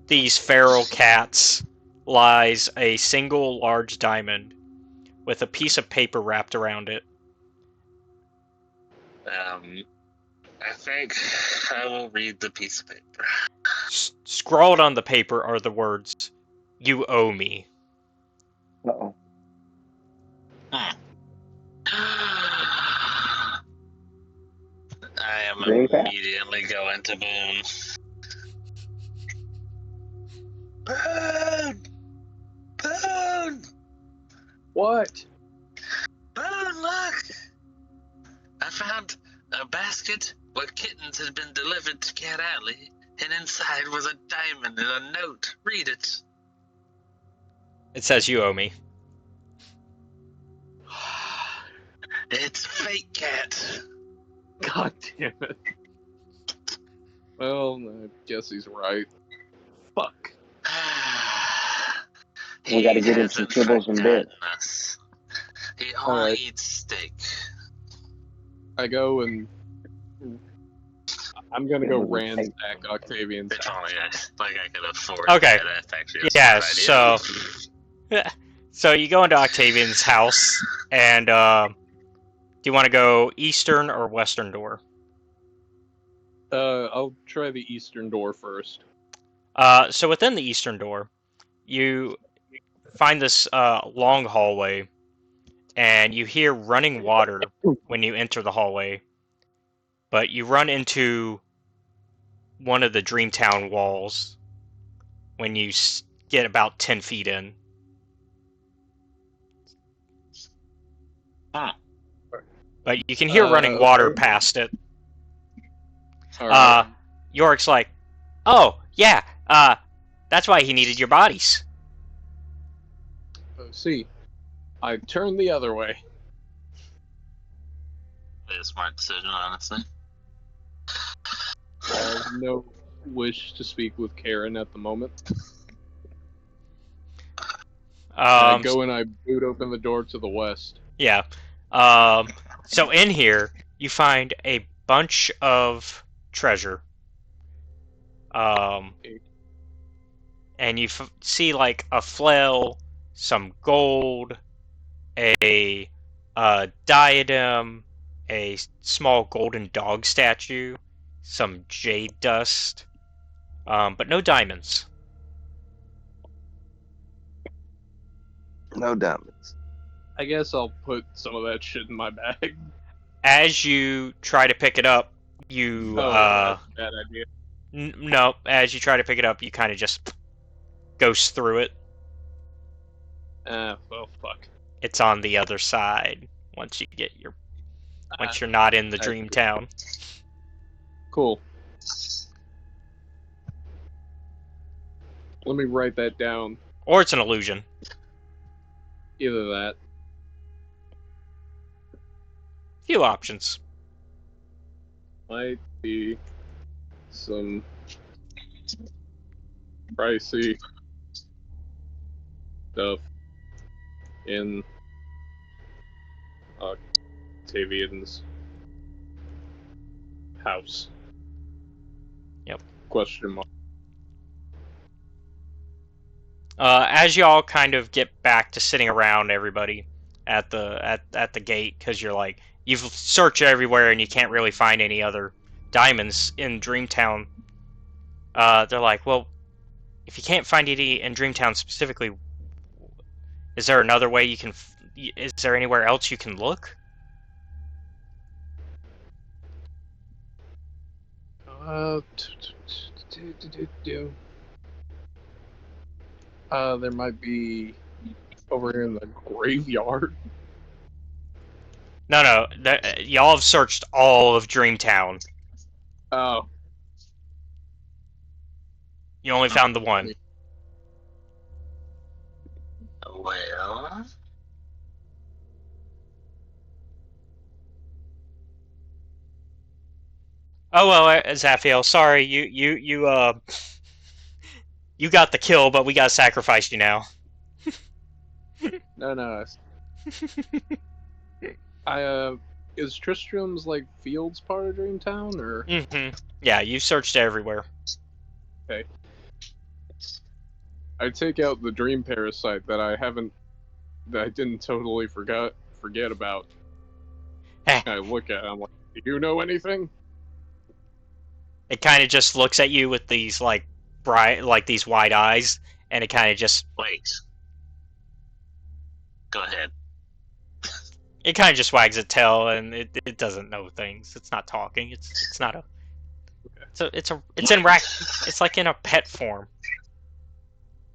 these feral cats, lies a single large diamond with a piece of paper wrapped around it. I think I will read the piece of paper. Scrawled on the paper are the words, "You owe me." Uh-oh. I am Very fast. immediately going to Boone. Boone! Boone! What? Boone, look! I found a basket where kittens had been delivered to Cat Alley, and inside was a diamond and a note. Read it. It says, "You owe me." It's Fake Cat. God damn it. Well, I guess he's right. Fuck. We gotta get him some kibbles and bits. Us. He only Alright. eats steak. I go and I'm gonna go Yeah, we'll take- ransack Octavian's If house. only I could afford Okay. that. That's actually a Yeah, smart idea. so you go into Octavian's house, and do you want to go eastern or western door? I'll try the eastern door first. So within the eastern door, you find this long hallway, and you hear running water when you enter the hallway, but you run into one of the Dreamtown walls when you get about 10 feet in. Huh. But you can hear running water Okay. past it. Alright. Yorick's like, oh, yeah, that's why he needed your bodies. See, I turned the other way. A smart decision, honestly. I have no wish to speak with Karen at the moment. I go and I boot open the door to the west. Yeah. So in here, you find a bunch of treasure. And you see like a flail, some gold, a diadem, a small golden dog statue, some jade dust, but no diamonds. No diamonds. I guess I'll put some of that shit in my bag. As you try to pick it up, you That's a bad idea. no. As you try to pick it up, you kind of just ghost through it. Well, fuck. It's on the other side once you're not in the dream town. Cool. Let me write that down. Or it's an illusion. Either that. Few options. Might be some pricey stuff in Octavian's house. Yep. Question mark. As y'all kind of get back to sitting around everybody at the gate, because you're like, you've searched everywhere and you can't really find any other diamonds in Dreamtown. They're like, well, if you can't find any in Dreamtown specifically, is there another way you can? Is there anywhere else you can look? There might be over here in the graveyard. No. Y'all have searched all of Dreamtown. Oh. You only found the one. Well, Oh well, Zaphiel, sorry, you you got the kill, but we gotta sacrifice you now. No. Is Tristram's like Fields part of Dreamtown or? Mm-hmm. Yeah, you searched everywhere. Okay. I take out the dream parasite that I didn't totally forget about. I look at it, I'm like, do you know anything? It kind of just looks at you with these like bright, like these wide eyes, and it kind of just wait. Go ahead. it kind of just wags its tail, and it doesn't know things. It's not talking. It's not a. It's like in a pet form.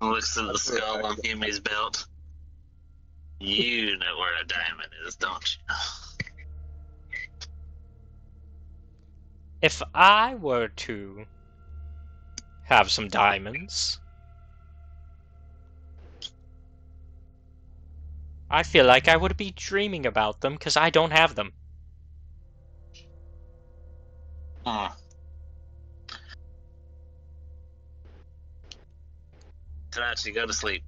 Looks at the skull on Houmie's belt. You know where a diamond is, don't you? If I were to have some diamonds, I feel like I would be dreaming about them because I don't have them. Tanachi, go to sleep.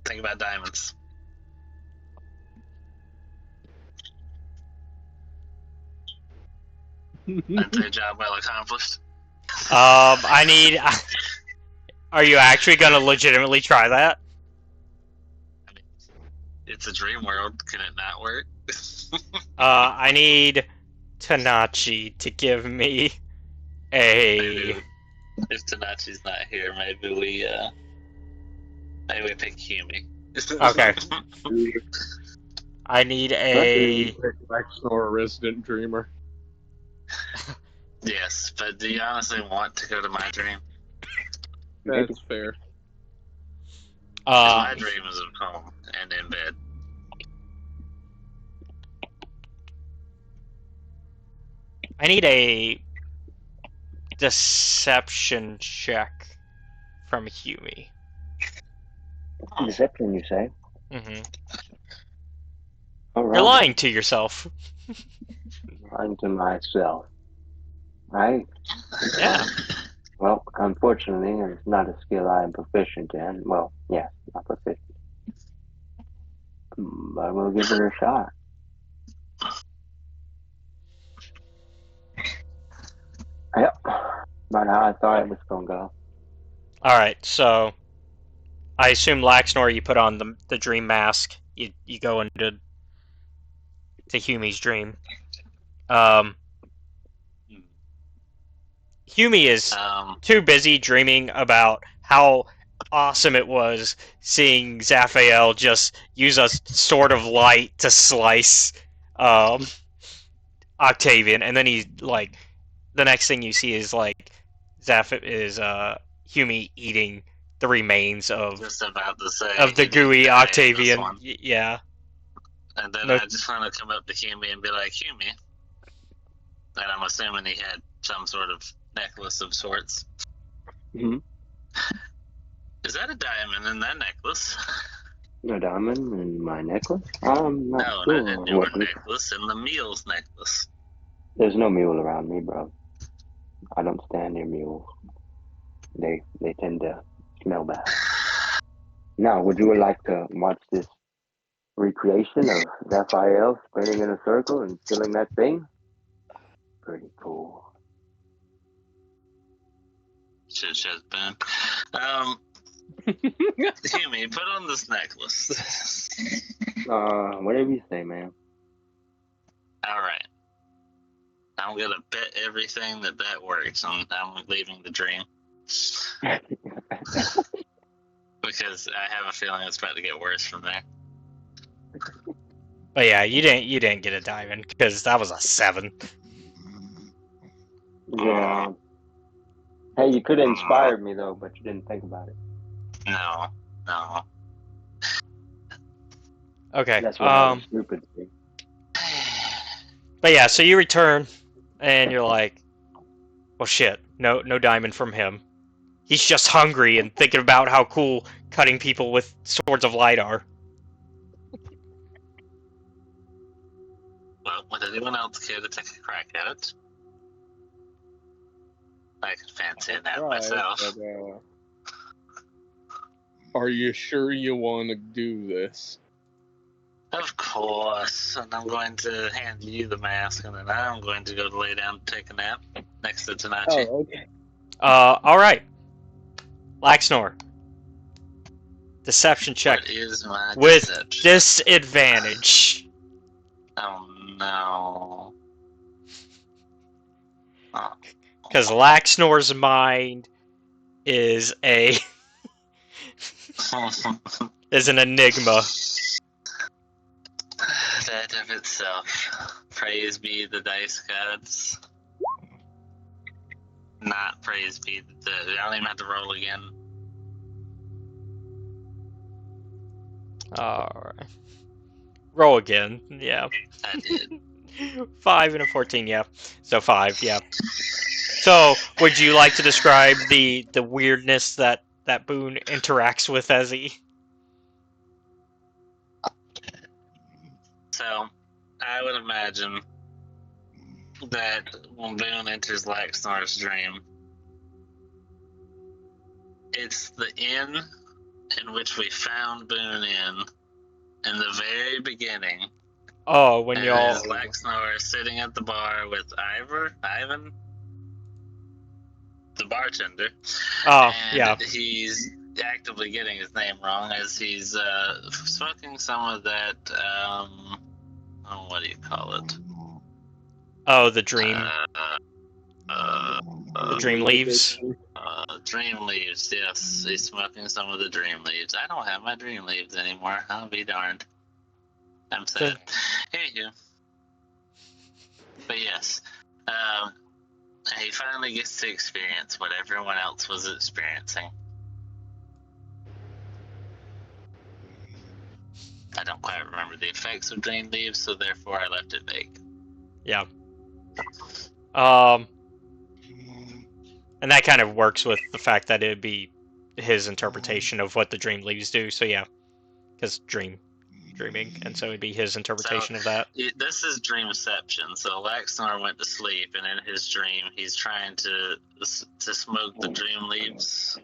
Think about diamonds. That's a job well accomplished. I need. Are you actually gonna legitimately try that? I mean, it's a dream world. Can it not work? I need Tanachi to give me a. If Tanachi's not here, maybe we pick Houmie. Okay. I need Especially a... Lexnor, a resident dreamer. Yes, but do you honestly want to go to my dream? That's fair. 'Cause my dream is of home and in bed. I need a deception check from Houmie. Deception, you say? Mm-hmm. All You're right. lying to yourself. Lying to myself. Right? Yeah. Well, unfortunately, it's not a skill I am proficient in. Well, yes, not proficient. But we'll give it a shot. Yep. About how I thought it was going to go. Alright, so... I assume Laxnor, you put on the dream mask. You go into Humie's dream. Houmie is too busy dreaming about how awesome it was seeing Zaphael just use a sword of light to slice Octavian, and then he's like, the next thing you see is like Houmie eating the remains of Just about to say the he didn't gooey die in this Octavian. one. Yeah. And then No. I just want to come up to Houmie and be like, Houmie. And I'm assuming he had some sort of necklace of sorts. Mm-hmm. Is that a diamond in that necklace? A diamond in my necklace? I'm not No, sure. not in your what necklace, in the mule's necklace. There's no mule around me, bro. I don't stand near mules. They tend to smell bad. Now, would you like to watch this recreation of Raphael spinning in a circle and killing that thing? Pretty cool. Should have been. Houmie, put on this necklace. Whatever you say, man. Alright. I'm gonna bet everything that works. I'm leaving the dream. Because I have a feeling it's about to get worse from there. But yeah, you didn't get a diamond because that was a 7. Yeah. Hey, you could have inspired me though, but you didn't think about it. No. Okay. That's what I was stupid. See? But yeah, so you return, and you're like, well, shit, no diamond from him. He's just hungry and thinking about how cool cutting people with swords of light are. Well, would anyone else care to take a crack at it? I could fancy that myself. But, are you sure you want to do this? Of course. And I'm going to hand you the mask, and then I'm going to go lay down and take a nap next to Tanachi. Oh, okay. Alright. Laxnor. Deception check. What is my with deception? Disadvantage. Oh, no. Oh. Because Laxnor's mind is an enigma. That of itself. Praise be the dice gods. Not praise be the... I don't even have to roll again. Alright. Roll again, yeah. I did. 5 and a 14, yeah. So 5, yeah. So, would you like to describe the weirdness that Boone interacts with as he... So, I would imagine that when Boone enters Laxnar's dream, it's the inn in which we found Boone in the very beginning. Oh, when and y'all... as Laxnor is sitting at the bar with Ivan, the bartender. Oh, and yeah. he's actively getting his name wrong as he's smoking some of that, what do you call it? Oh, the dream. The dream leaves? Dream leaves. Yes, he's smoking some of the dream leaves. I don't have my dream leaves anymore. I'll be darned. I'm sad. Anywho. But yes, he finally gets to experience what everyone else was experiencing. I don't quite remember the effects of dream leaves, so therefore I left it vague. Yeah. And that kind of works with the fact that it'd be his interpretation of what the dream leaves do. So yeah, because dreaming, and so it'd be his interpretation of that. This is dreamception. So Laxnor went to sleep, and in his dream, he's trying to smoke the dream leaves.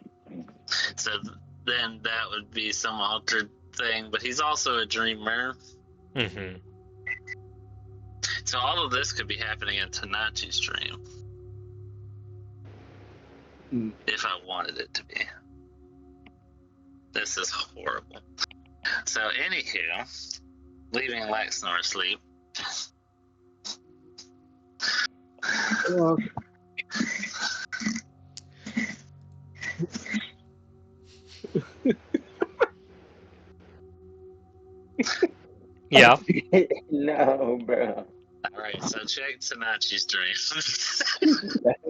So then that would be some altered thing, but he's also a dreamer. Mm-hmm. So all of this could be happening in Tanachi's dream. If I wanted it to be. This is horrible. So, anywho, leaving Laxnor asleep. Yeah. No, bro. Alright, so check Tanachi's dream.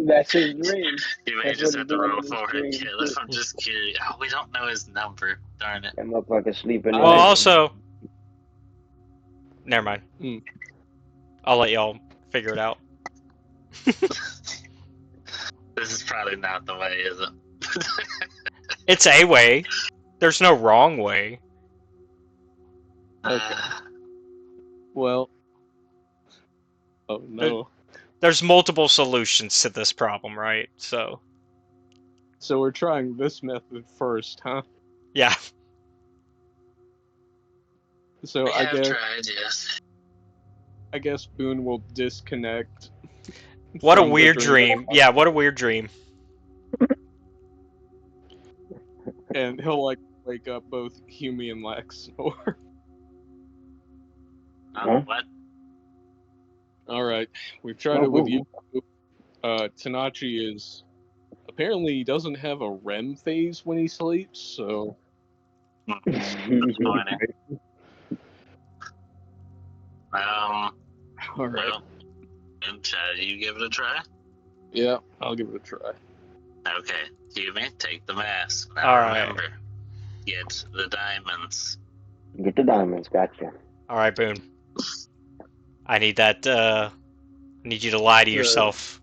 That's his dream. You may That's just what have to he's doing roll in his forward, dream, Caleb. too. I'm just curious. Oh, we don't know his number. Darn it. That motherfucker sleeping in Well, his- also, never mind. Mm. I'll let y'all figure it out. This is probably not the way, is it? It's a way. There's no wrong way. Okay. Well. Oh no. There's multiple solutions to this problem, right? So So we're trying this method first, huh? yeah. So We I have guess tried, yes. Boone will disconnect. What a from the weird dream. Yeah, what a weird dream. And he'll like wake up both Houmie and Laxnor. Huh? What? Alright. We've tried it with you. Tanachi is apparently he doesn't have a REM phase when he sleeps, so Disappointing. alright. Well, you give it a try? Yeah, I'll give it a try. Okay, Houmie, take the mask. Now All right. remember, get the diamonds. Get the diamonds, gotcha. Alright, Boone. I need that, I need you to lie to The- yourself.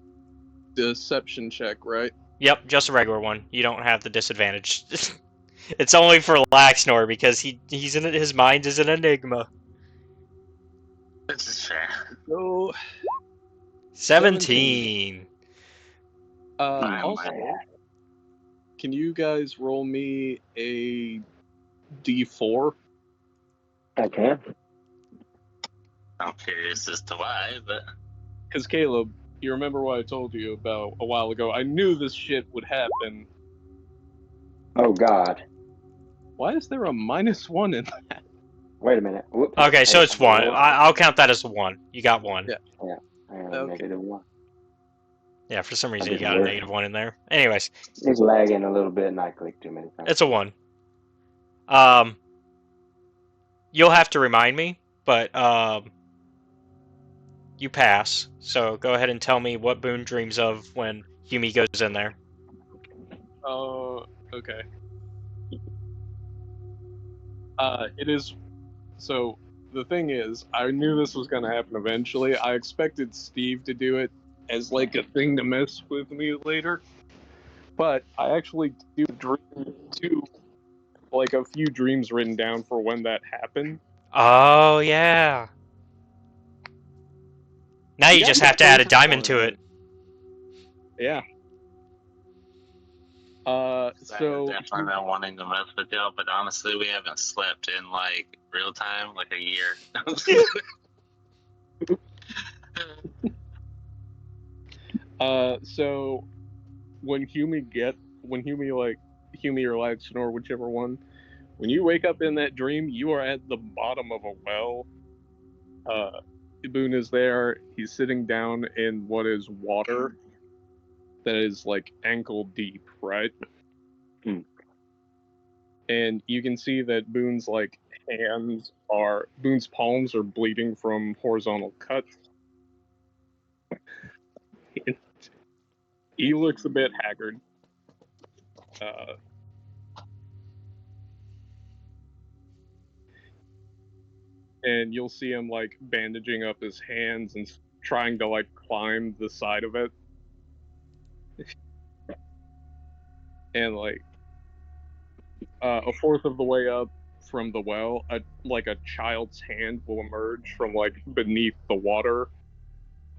Deception check, right? Yep, just a regular one. You don't have the disadvantage. It's only for Laxnor because his mind is an enigma. This is fair. So 17. also, can you guys roll me a D4? I can. I'm curious as to why, but Because Caleb, you remember what I told you about a while ago? I knew this shit would happen. Oh, God. Why is there a -1 in that? Wait a minute. Whoops. Okay, so Hey, it's 1. I'll count that as 1. You got 1. Yeah. I am Okay. -1. Yeah, for some reason you just got a worried. -1 in there. Anyways, It's lagging a little bit and I clicked too many times. it's a 1. You'll have to remind me, but you pass. So go ahead and tell me what Boone dreams of when Houmie goes in there. Okay. It is. So the thing is, I knew this was gonna happen eventually. I expected Steve to do it as like a thing to mess with me later, but I actually do dream too, like a few dreams written down for when that happened. Oh, yeah. Now you Yeah, just I'm have to add a going diamond for to it. it. Yeah. I've So definitely been wanting to mess with y'all, but honestly, we haven't slept in like real time, like a year. so when Houmie or Laxnor, whichever one, when you wake up in that dream, you are at the bottom of a well. Boone is there. He's sitting down in what is water, that is like ankle deep, right? Hmm. And you can see that Boone's palms are bleeding from horizontal cuts. He looks a bit haggard. And you'll see him like bandaging up his hands and trying to like climb the side of it. And like a fourth of the way up from the well, a child's hand will emerge from like beneath the water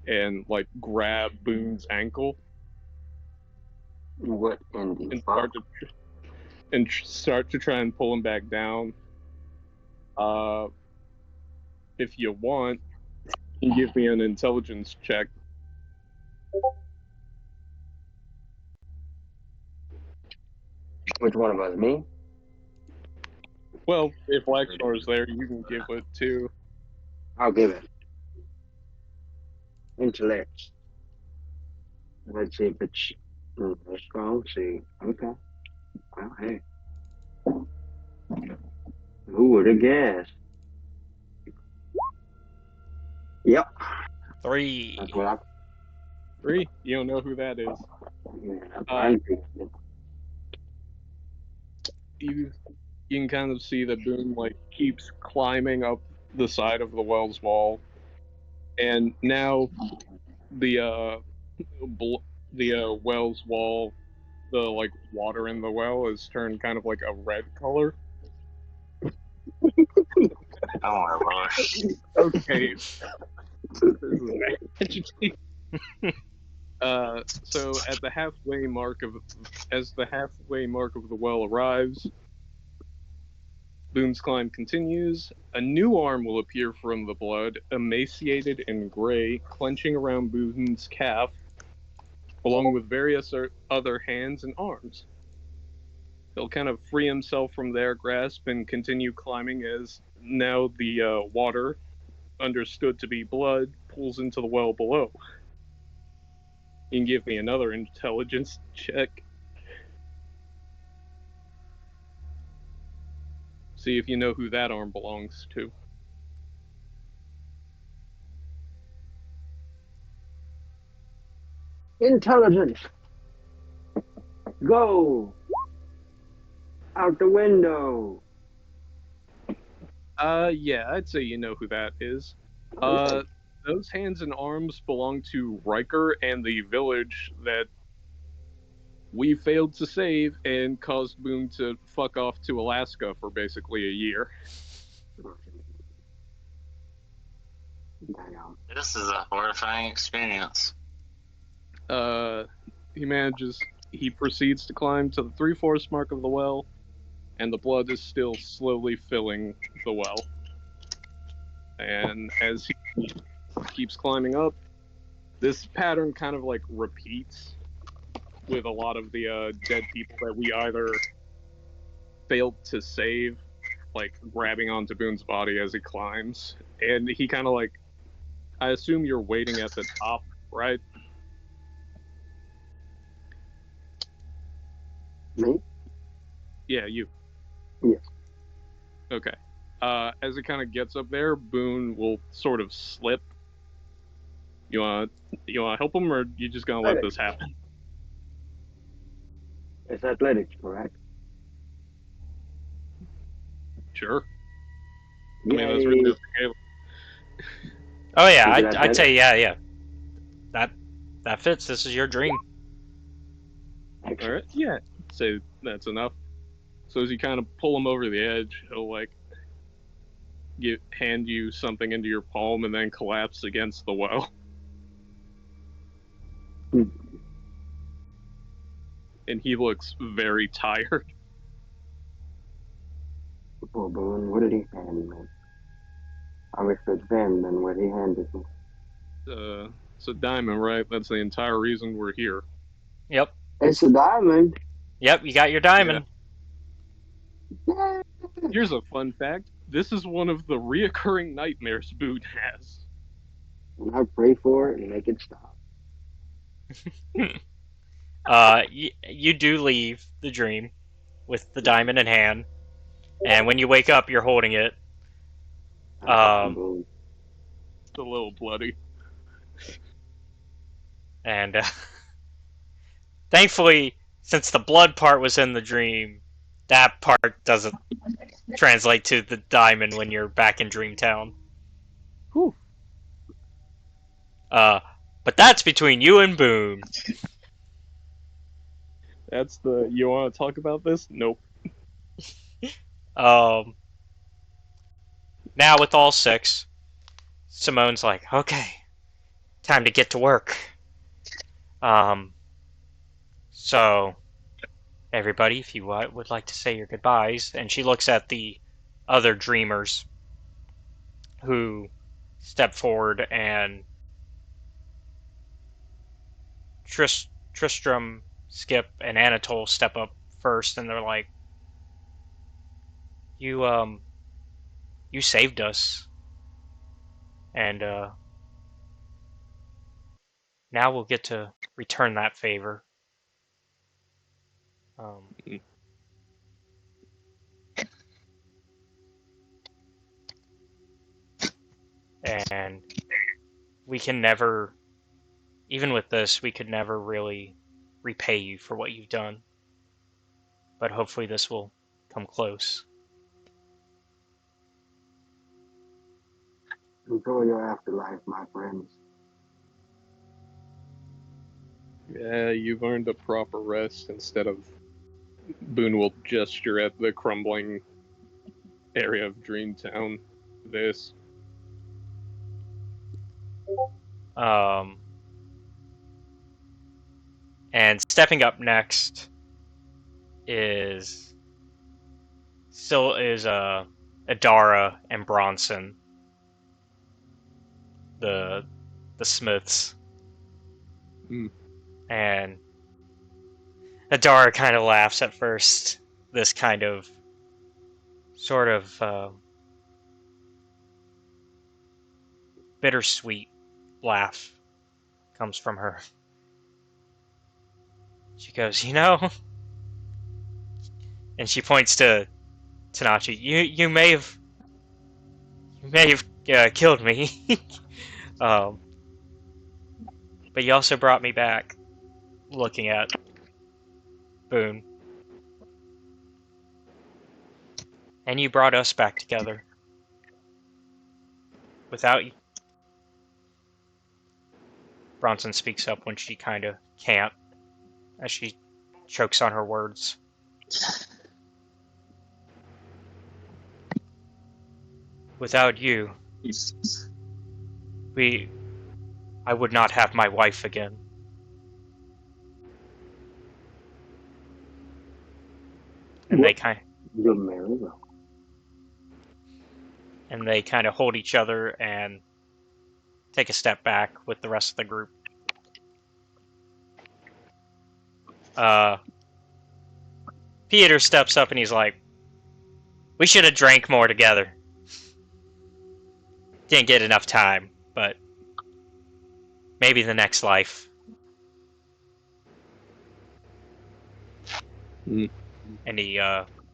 and like grab Boone's ankle What in the and fuck? start to try and pull him back down. If you want, you can give me an intelligence check. Which one of us? Me? Well, if Blackstar's there, you can give it too. I'll give it. Intellect. Let's see if it's strong. See. Okay. Well, hey. Who would have guessed? Yep. 3. That's what I. 3? You don't know who that is. Yeah, that's what I'm thinking. You can kind of see that Boone like keeps climbing up the side of the well's wall, and now the well's wall, the like water in the well is turned kind of like a red color. Oh my lord. Okay. This is agitating. So as the halfway mark of the well arrives, Boone's climb continues. A new arm will appear from the blood, emaciated and gray, clenching around Boone's calf, along with various other hands and arms. He'll kind of free himself from their grasp and continue climbing as now the water, understood to be blood, pulls into the well below. You can give me another intelligence check. See if you know who that arm belongs to. Intelligence. Go. Out the window. Yeah, I'd say you know who that is. Okay. Those hands and arms belong to Riker and the village that we failed to save and caused Boone to fuck off to Alaska for basically a year. Damn. This is a horrifying experience. He proceeds to climb to the 3/4 mark of the well, and the blood is still slowly filling the well. And as he keeps climbing up, this pattern kind of like repeats with a lot of the dead people that we either failed to save, like grabbing onto Boone's body as he climbs. And he kind of like, I assume you're waiting at the top, right? Me? Yeah, you. Yes. Okay. As it kind of gets up there, Boone will sort of slip. You wanna help him, or you just gonna let this happen? It's athletics, correct? Sure. I Yay. mean, that's really okay. Oh yeah, Is it I'd say athletic? yeah. That fits. This is your dream. All Excellent. right. Yeah. Say that's enough. So as you kind of pull him over the edge, he'll like hand you something into your palm and then collapse against the well. And he looks very tired. Poor Boone. What did he hand me? I wish it's him than what he handed me. It's a diamond, right? That's the entire reason we're here. Yep. It's a diamond. Yep, you got your diamond. Yeah. Here's a fun fact. This is one of the reoccurring nightmares Boone has. And I pray for it and make it stop. You do leave the dream with the diamond in hand, and when you wake up, you're holding it. Boom. It's a little bloody. And thankfully, since the blood part was in the dream, that part doesn't translate to the diamond when you're back in Dreamtown. Whew. But that's between you and Boone. That's the. You want to talk about this? Nope. Um, now with all six, Simone's like, okay, time to get to work. So everybody, if you would like to say your goodbyes, and she looks at the other dreamers who step forward, and Tristram, Skip, and Anatol step up first, and they're like, you saved us, and now we'll get to return that favor. And we can never, even with this, we could never really repay you for what you've done. But hopefully this will come close. Enjoy your afterlife, my friends. Yeah, you've earned a proper rest instead of. Boone will gesture at the crumbling area of Dreamtown. This. And stepping up next is Adara and Bronson, the Smiths. And Adara kind of laughs at first. This kind of sort of bittersweet laugh comes from her. She goes, and she points to Tanachi. You may have killed me, but you also brought me back. Looking at Boone, and you brought us back together. Without you, Bronson speaks up when she kind of can't, as she chokes on her words. Without you, I would not have my wife again. And they kind of hold each other and take a step back with the rest of the group. Peter steps up and he's like, we should have drank more together. Didn't get enough time, but maybe the next life. And he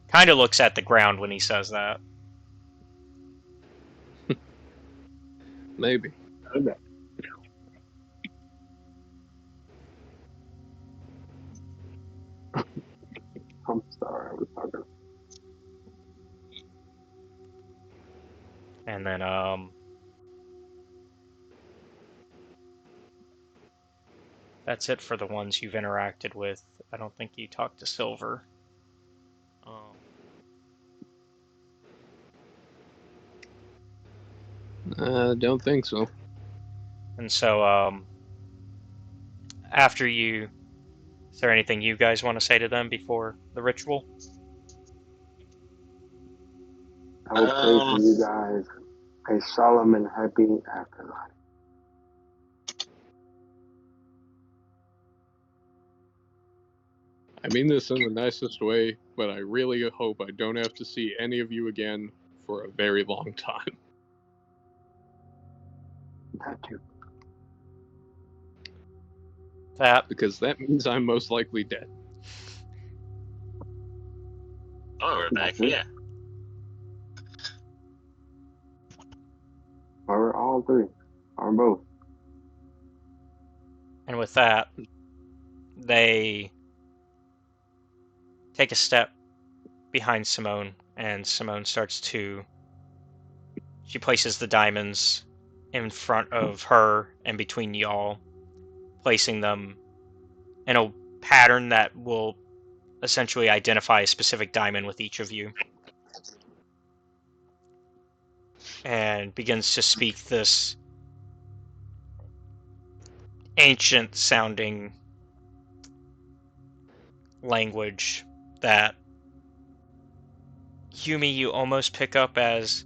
kind of looks at the ground when he says that. Maybe. Okay. I'm sorry, I was talking. And then that's it for the ones you've interacted with. I don't think you talked to Silver. Don't think so. And so, after you, is there anything you guys want to say to them before the ritual? I would say to you guys a solemn and happy afterlife. I mean this in the nicest way, but I really hope I don't have to see any of you again for a very long time. Not you. That because that means I'm most likely dead. Oh, we're back That's it. here. Or all three. Or both. and with that, they take a step behind Simone, and Simone starts to. She places the diamonds in front of her and between y'all, placing them in a pattern that will essentially identify a specific diamond with each of you. And begins to speak this ancient sounding language that Houmie you almost pick up as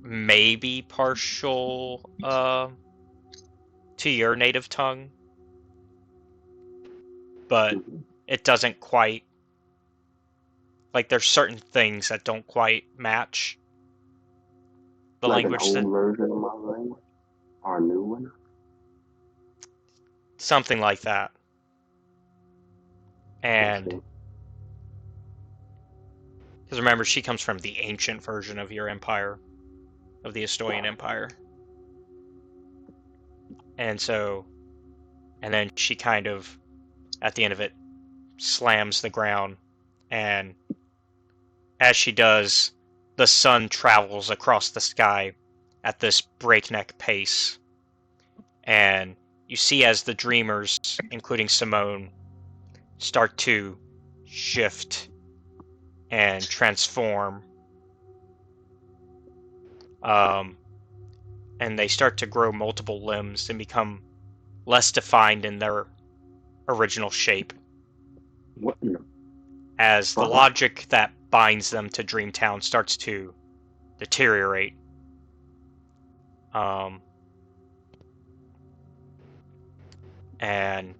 maybe partial to your native tongue, but it doesn't quite, like, there's certain things that don't quite match the Like an language, that old version of my language? Or a new one? something like that. And Let's see. because remember, she comes from the ancient version of your empire, of the Estonian Empire. And so, and then she kind of, at the end of it, slams the ground, and as she does, the sun travels across the sky at this breakneck pace. And you see as the dreamers, including Simone, start to shift and transform. And they start to grow multiple limbs and become less defined in their original shape, What in the as the fuck? logic that binds them to Dreamtown starts to deteriorate. And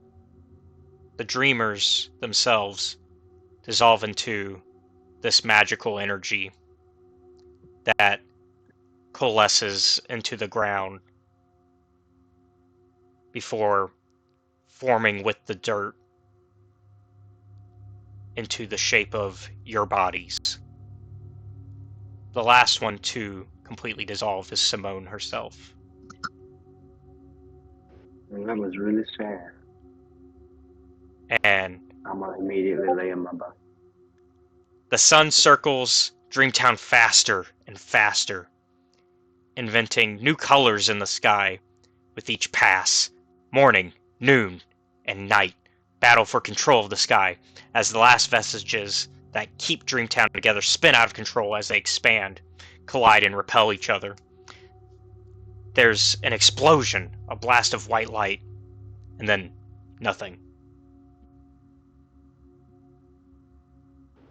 the dreamers themselves dissolve into this magical energy that coalesces into the ground before forming with the dirt into the shape of your bodies. The last one to completely dissolve is Simone herself. And that was really sad. And I'm gonna immediately lay in my bed. the sun circles Dreamtown faster and faster, inventing new colors in the sky with each pass. Morning, noon, and night battle for control of the sky as the last vestiges that keep Dreamtown together spin out of control as they expand, collide, and repel each other. There's an explosion, a blast of white light, and then nothing.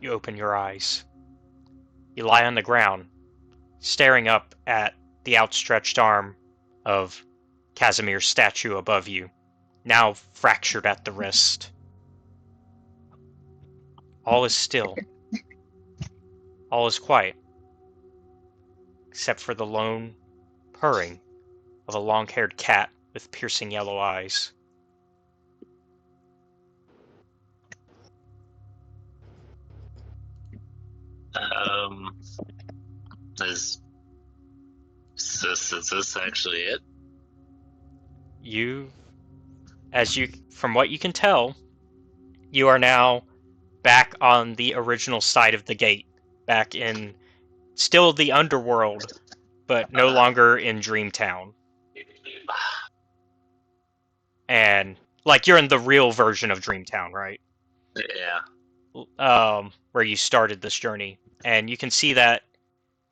You open your eyes. You lie on the ground, staring up at the outstretched arm of Casimir's statue above you, now fractured at the wrist. All is still. All is quiet, except for the lone purring of a long-haired cat with piercing yellow eyes. Is this actually it? From what you can tell, you are now back on the original side of the gate, back in still the underworld, but no longer in Dreamtown. And like you're in the real version of Dreamtown, right? Yeah. Where you started this journey, and you can see that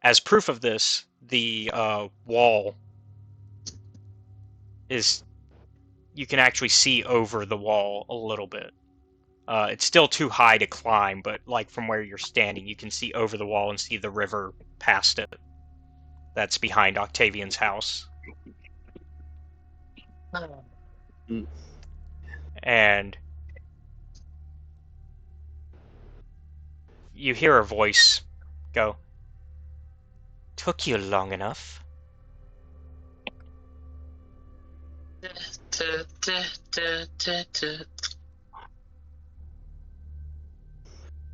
as proof of this, the wall is. You can actually see over the wall a little bit. It's still too high to climb, but like from where you're standing, you can see over the wall and see the river past it. That's behind Octavian's house. And you hear a voice go, "Took you long enough."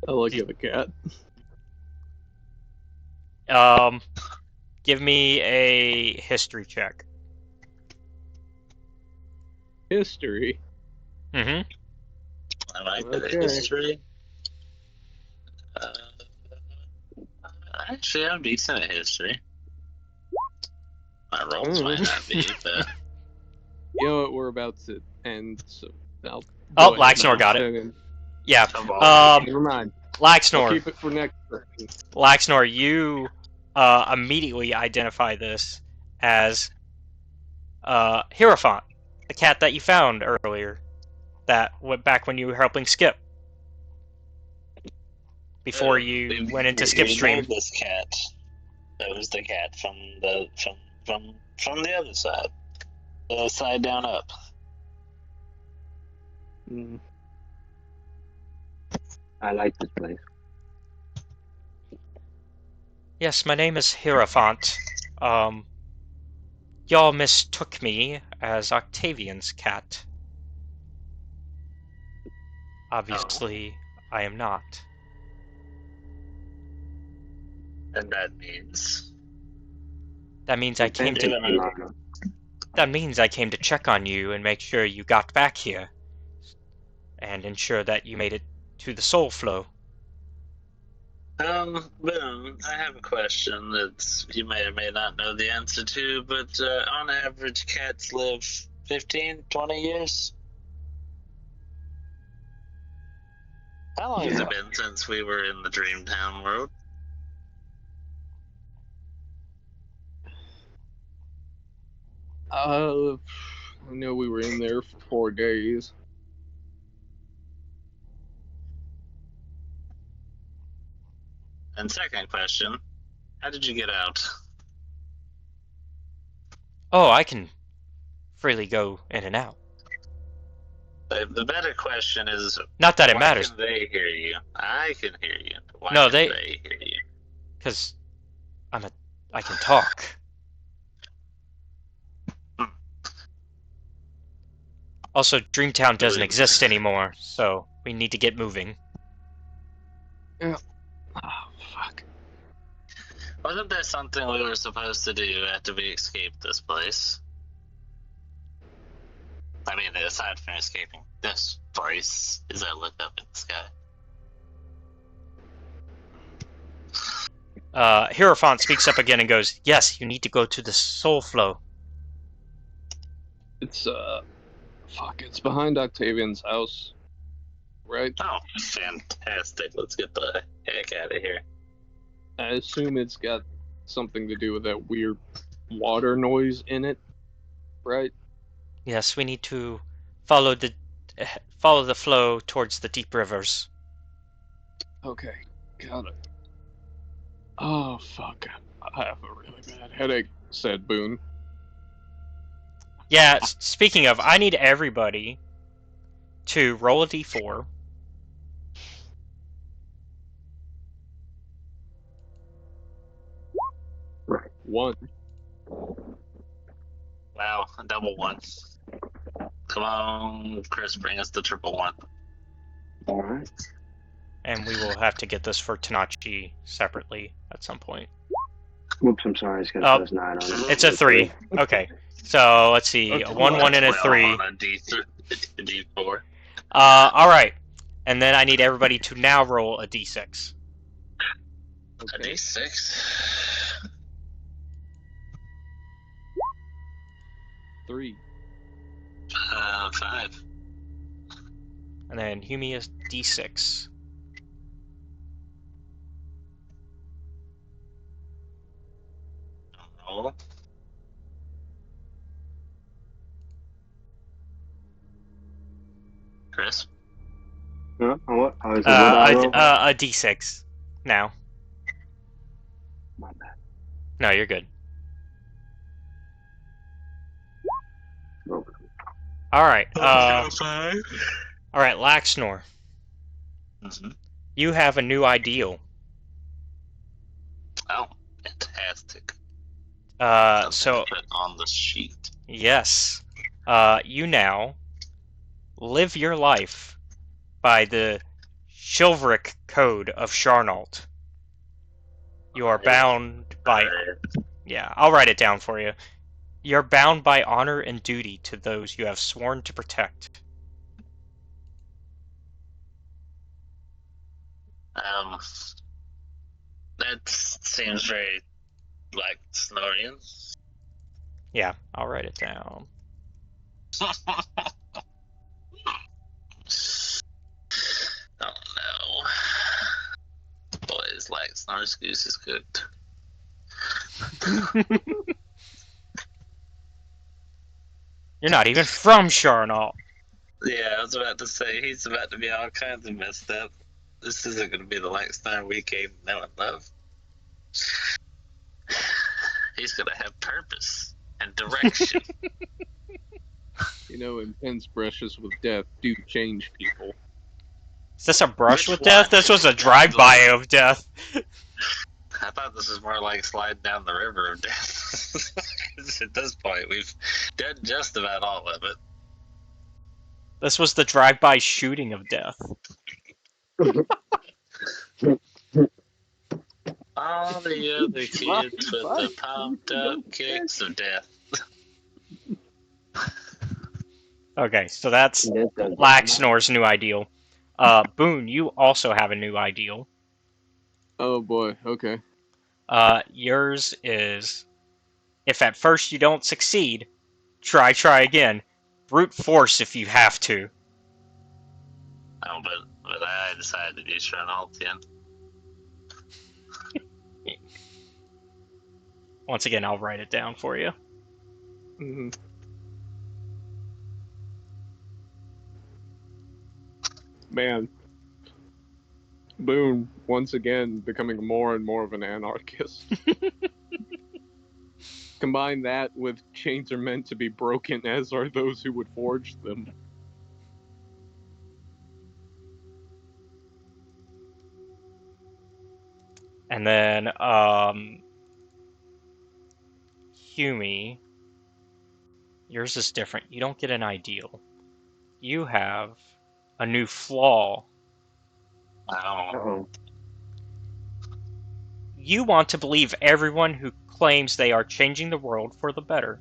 I look at the cat. Give me a history check. History. Mm-hmm. I like Okay. the history. Actually, I'm decent at history. My rolls might not be, but You know what? We're about to end, so I'll Oh, go ahead Laxnor and got it. send in. Yeah. Never mind. I'll Laxnor. keep it for next turn. Laxnor, you immediately identify this as Hierophant, the cat that you found earlier, that went back when you were helping Skip. Before you went into Skip's we stream. know this cat. That was the cat from the from the other side, the side down up. I like this place. Yes, my name is Hierophant. Y'all mistook me as Octavian's cat. Obviously, I am not. And that means That means I came to. Lana. That means I came to check on you and make sure you got back here, and ensure that you made it to the soul flow. Boom. I have a question that you may or may not know the answer to, but on average, cats live 15, 20 years. How long has it been since we were in the Dreamtown world? I know we were in there for 4 days. And second question, how did you get out? Oh, I can freely go in and out. The better question is, Not that it why matters, can they hear you? I can hear you. Why No, can they- they hear you? because I can talk. Also, Dreamtown doesn't exist anymore, so we need to get moving. Oh, fuck. Wasn't there something we were supposed to do after we escaped this place? I mean, aside from escaping this place, as I look up in the sky. Hierophant speaks up again and goes, "Yes, you need to go to the soul flow." It's, fuck, it's behind Octavian's house. Right? Oh, fantastic. Let's get the heck out of here. I assume it's got something to do with that weird water noise in it, right? Yes, we need to follow the flow towards the deep rivers. Okay, got it. Oh, fuck. I have a really bad headache, said Boone. Yeah, speaking of, I need everybody to roll a d4. Right. 1. Wow, a double one. Come on, Chris, bring us the triple one. All right. And we will have to get this for Tanachi separately at some point. Whoops, I'm sorry. It's got Oh, a plus 9 on it. It's a 3. Okay, so let's see. Okay. A 1, 1, and a Well, 3. on a D4. Alright. And then I need everybody to now roll a d6. A Okay. D6. 3. 5. And then Houmie is d6. Roll. Chris? Huh? What? Oh, is it what I roll? A d6 now. My bad. No, you're good. Okay. Alright, 5. alright, Laxnor. Mm-hmm. You have a new ideal. Oh, fantastic. So, Something to put on the sheet. yes. You now live your life by the chivalric code of Charnault. You are bound by... Yeah, I'll write it down for you. You're bound by honor and duty to those you have sworn to protect. Um, that seems very like Snorian. Yeah, I'll write it down. Oh no. Boys like Snar's goose is cooked. You're not even from Charnault. Yeah, I was about to say, he's about to be all kinds of messed up. This isn't going to be the Langstar we came to know and love. He's going to have purpose and direction. You know, intense brushes with death do change people. Is this a brush Which with death? one? This was a drive-by of death. I thought this was more like sliding down the river of death. At this point, we've done just about all of it. This was the drive-by shooting of death. All the other kids with the pumped up kicks of death. Okay, so that's Laxnor's new ideal. Boone, you also have a new ideal. Oh boy, okay. Yours is, if at first you don't succeed, try again. Brute force if you have to. Oh, but I decided to do Charnault again. Once again, I'll write it down for you. Mm-hmm. Man. Boone, once again, becoming more and more of an anarchist. Combine that with chains are meant to be broken, as are those who would forge them. And then, Houmie, yours is different. You don't get an ideal. You have a new flaw. Oh. You want to believe everyone who claims they are changing the world for the better.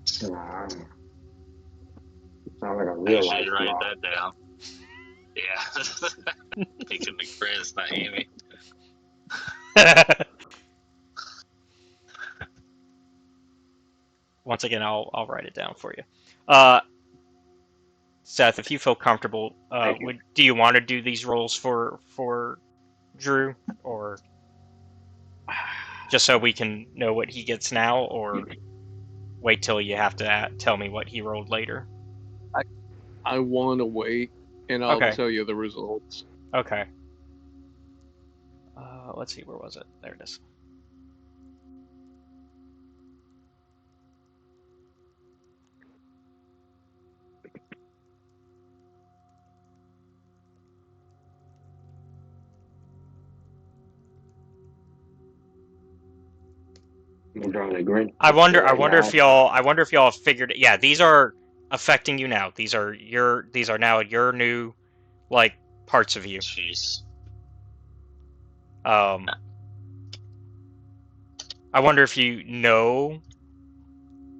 Sound like a I real should life write law. that down. Yeah. He can make Chris, not Amy. Once again, I'll write it down for you. Seth, if you feel comfortable, do you want to do these roles for Drew, or just so we can know what he gets now, or wait till you have to tell me what he rolled later? I want to wait, and I'll Okay. tell you the results. Okay. Let's see, where was it? There it is. I wonder if y'all figured it. Yeah, these are affecting you now. These are now your new, like, parts of you. Jeez. I wonder if you know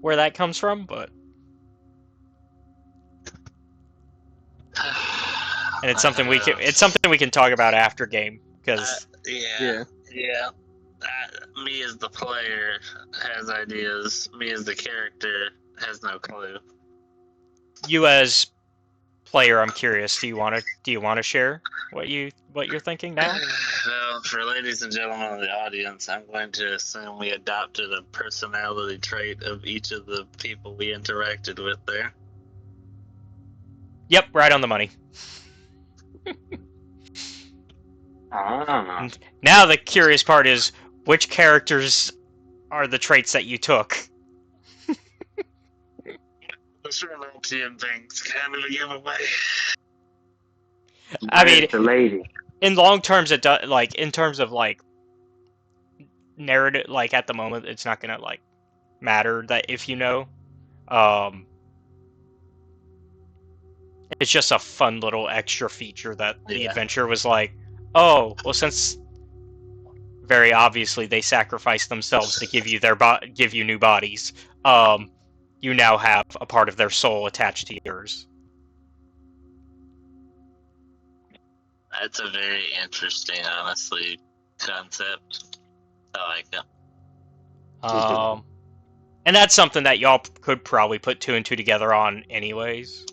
where that comes from, but and it's something we can talk about after game, because yeah. Me as the player has ideas. Me as the character has no clue. you as player, I'm curious. Do you want to share what you're thinking now? Well, for ladies and gentlemen of the audience, I'm going to assume we adopted a personality trait of each of the people we interacted with there. Yep, right on the money. Ah. Now the curious part is, which characters are the traits that you took? The Charnoltian thing's kind of a giveaway. I mean, the lady. in long terms, it does, like, in terms of, like, narrative, like, at the moment, it's not gonna, like, matter that if you know. Um, it's just a fun little extra feature that the adventure was like, oh, well, since very obviously they sacrificed themselves to give you give you new bodies, you now have a part of their soul attached to yours. That's a very interesting, honestly, concept. I like it. And that's something that y'all could probably put 2 and 2 together on anyways.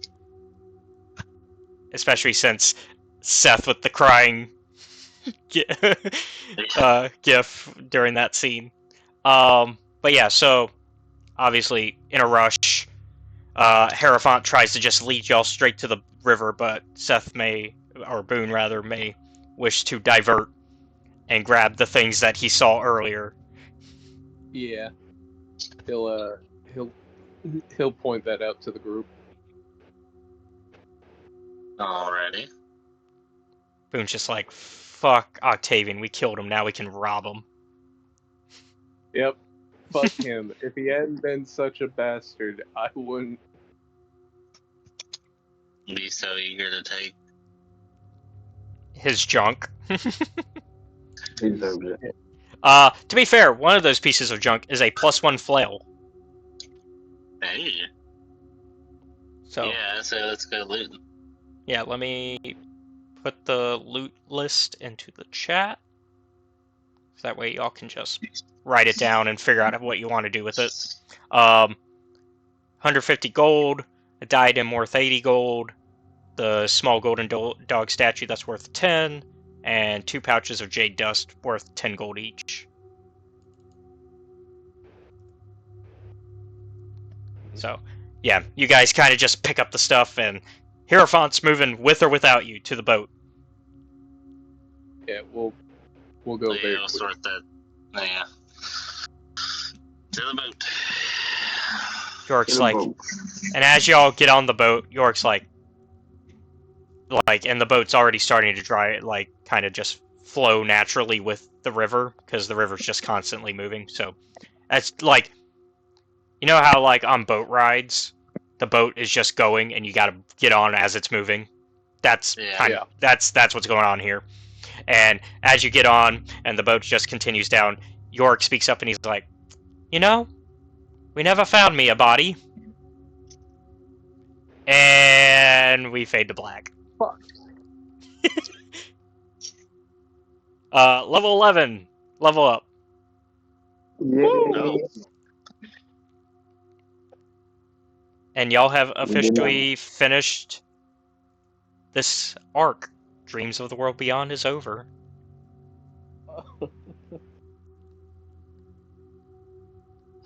Especially since Seth with the crying gif during that scene. But yeah, so obviously in a rush, Hierophant tries to just lead y'all straight to the river, but Seth may, or Boone rather, may wish to divert and grab the things that he saw earlier. Yeah. He'll point that out to the group. Alrighty. Boone's just like, fuck Octavian, we killed him, now we can rob him. Yep. Fuck him. If he hadn't been such a bastard, I wouldn't Be so eager to take. His junk. He deserves it. To be fair, one of those pieces of junk is a +1 flail. Hey. So Yeah, so let's go looting. yeah, let me put the loot list into the chat. So that way y'all can just write it down and figure out what you want to do with it. 150 gold, a diadem worth 80 gold, the small golden dog statue that's worth 10, and 2 pouches of jade dust worth 10 gold each. So, yeah, you guys kind of just pick up the stuff, and Hierophant's moving with or without you to the boat. Yeah, we'll go Yeah, very we'll quick. sort that. Yeah. To the boat. Yorick's like, and as y'all get on the boat, Yorick's like, and the boat's already starting to dry, like, kind of just flow naturally with the river, because the river's just constantly moving, so that's, like, you know how, like, on boat rides, the boat is just going, and you gotta get on as it's moving? That's that's what's going on here. And as you get on, and the boat just continues down, Yorick speaks up, and he's like, you know, we never found me a body. And we fade to black. Fuck. Level 11. Level up. Yeah. No. And y'all have officially finished this arc. Dreams of the World Beyond is over.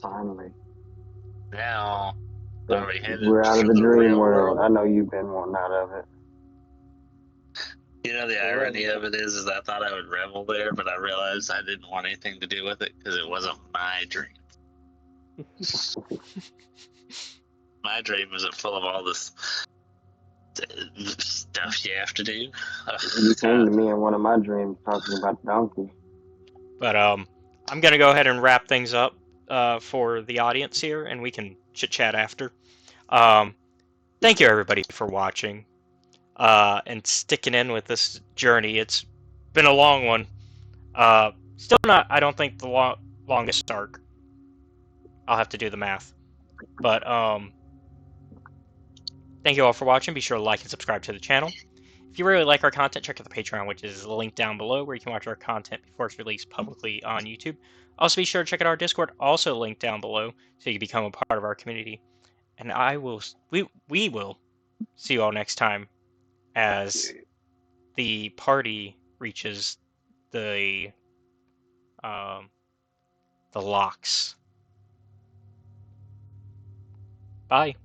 Finally. Now, are we headed We're out of for the dream real world. I know you've been wanting out of it. You know, the irony of it is I thought I would revel there, but I realized I didn't want anything to do with it because it wasn't my dream. My dream wasn't full of all this stuff you have to do. You came to me in one of my dreams talking about the donkey. But I'm gonna go ahead and wrap things up for the audience here, and we can chit chat after. Thank you everybody for watching and sticking in with this journey. It's been a long one. Still not, I don't think, the longest arc. I'll have to do the math. But thank you all for watching. Be sure to like and subscribe to the channel. If you really like our content, check out the Patreon, which is linked down below, where you can watch our content before it's released publicly on YouTube. Also, be sure to check out our Discord, also linked down below, so you can become a part of our community. And we will see you all next time as the party reaches the locks. Bye.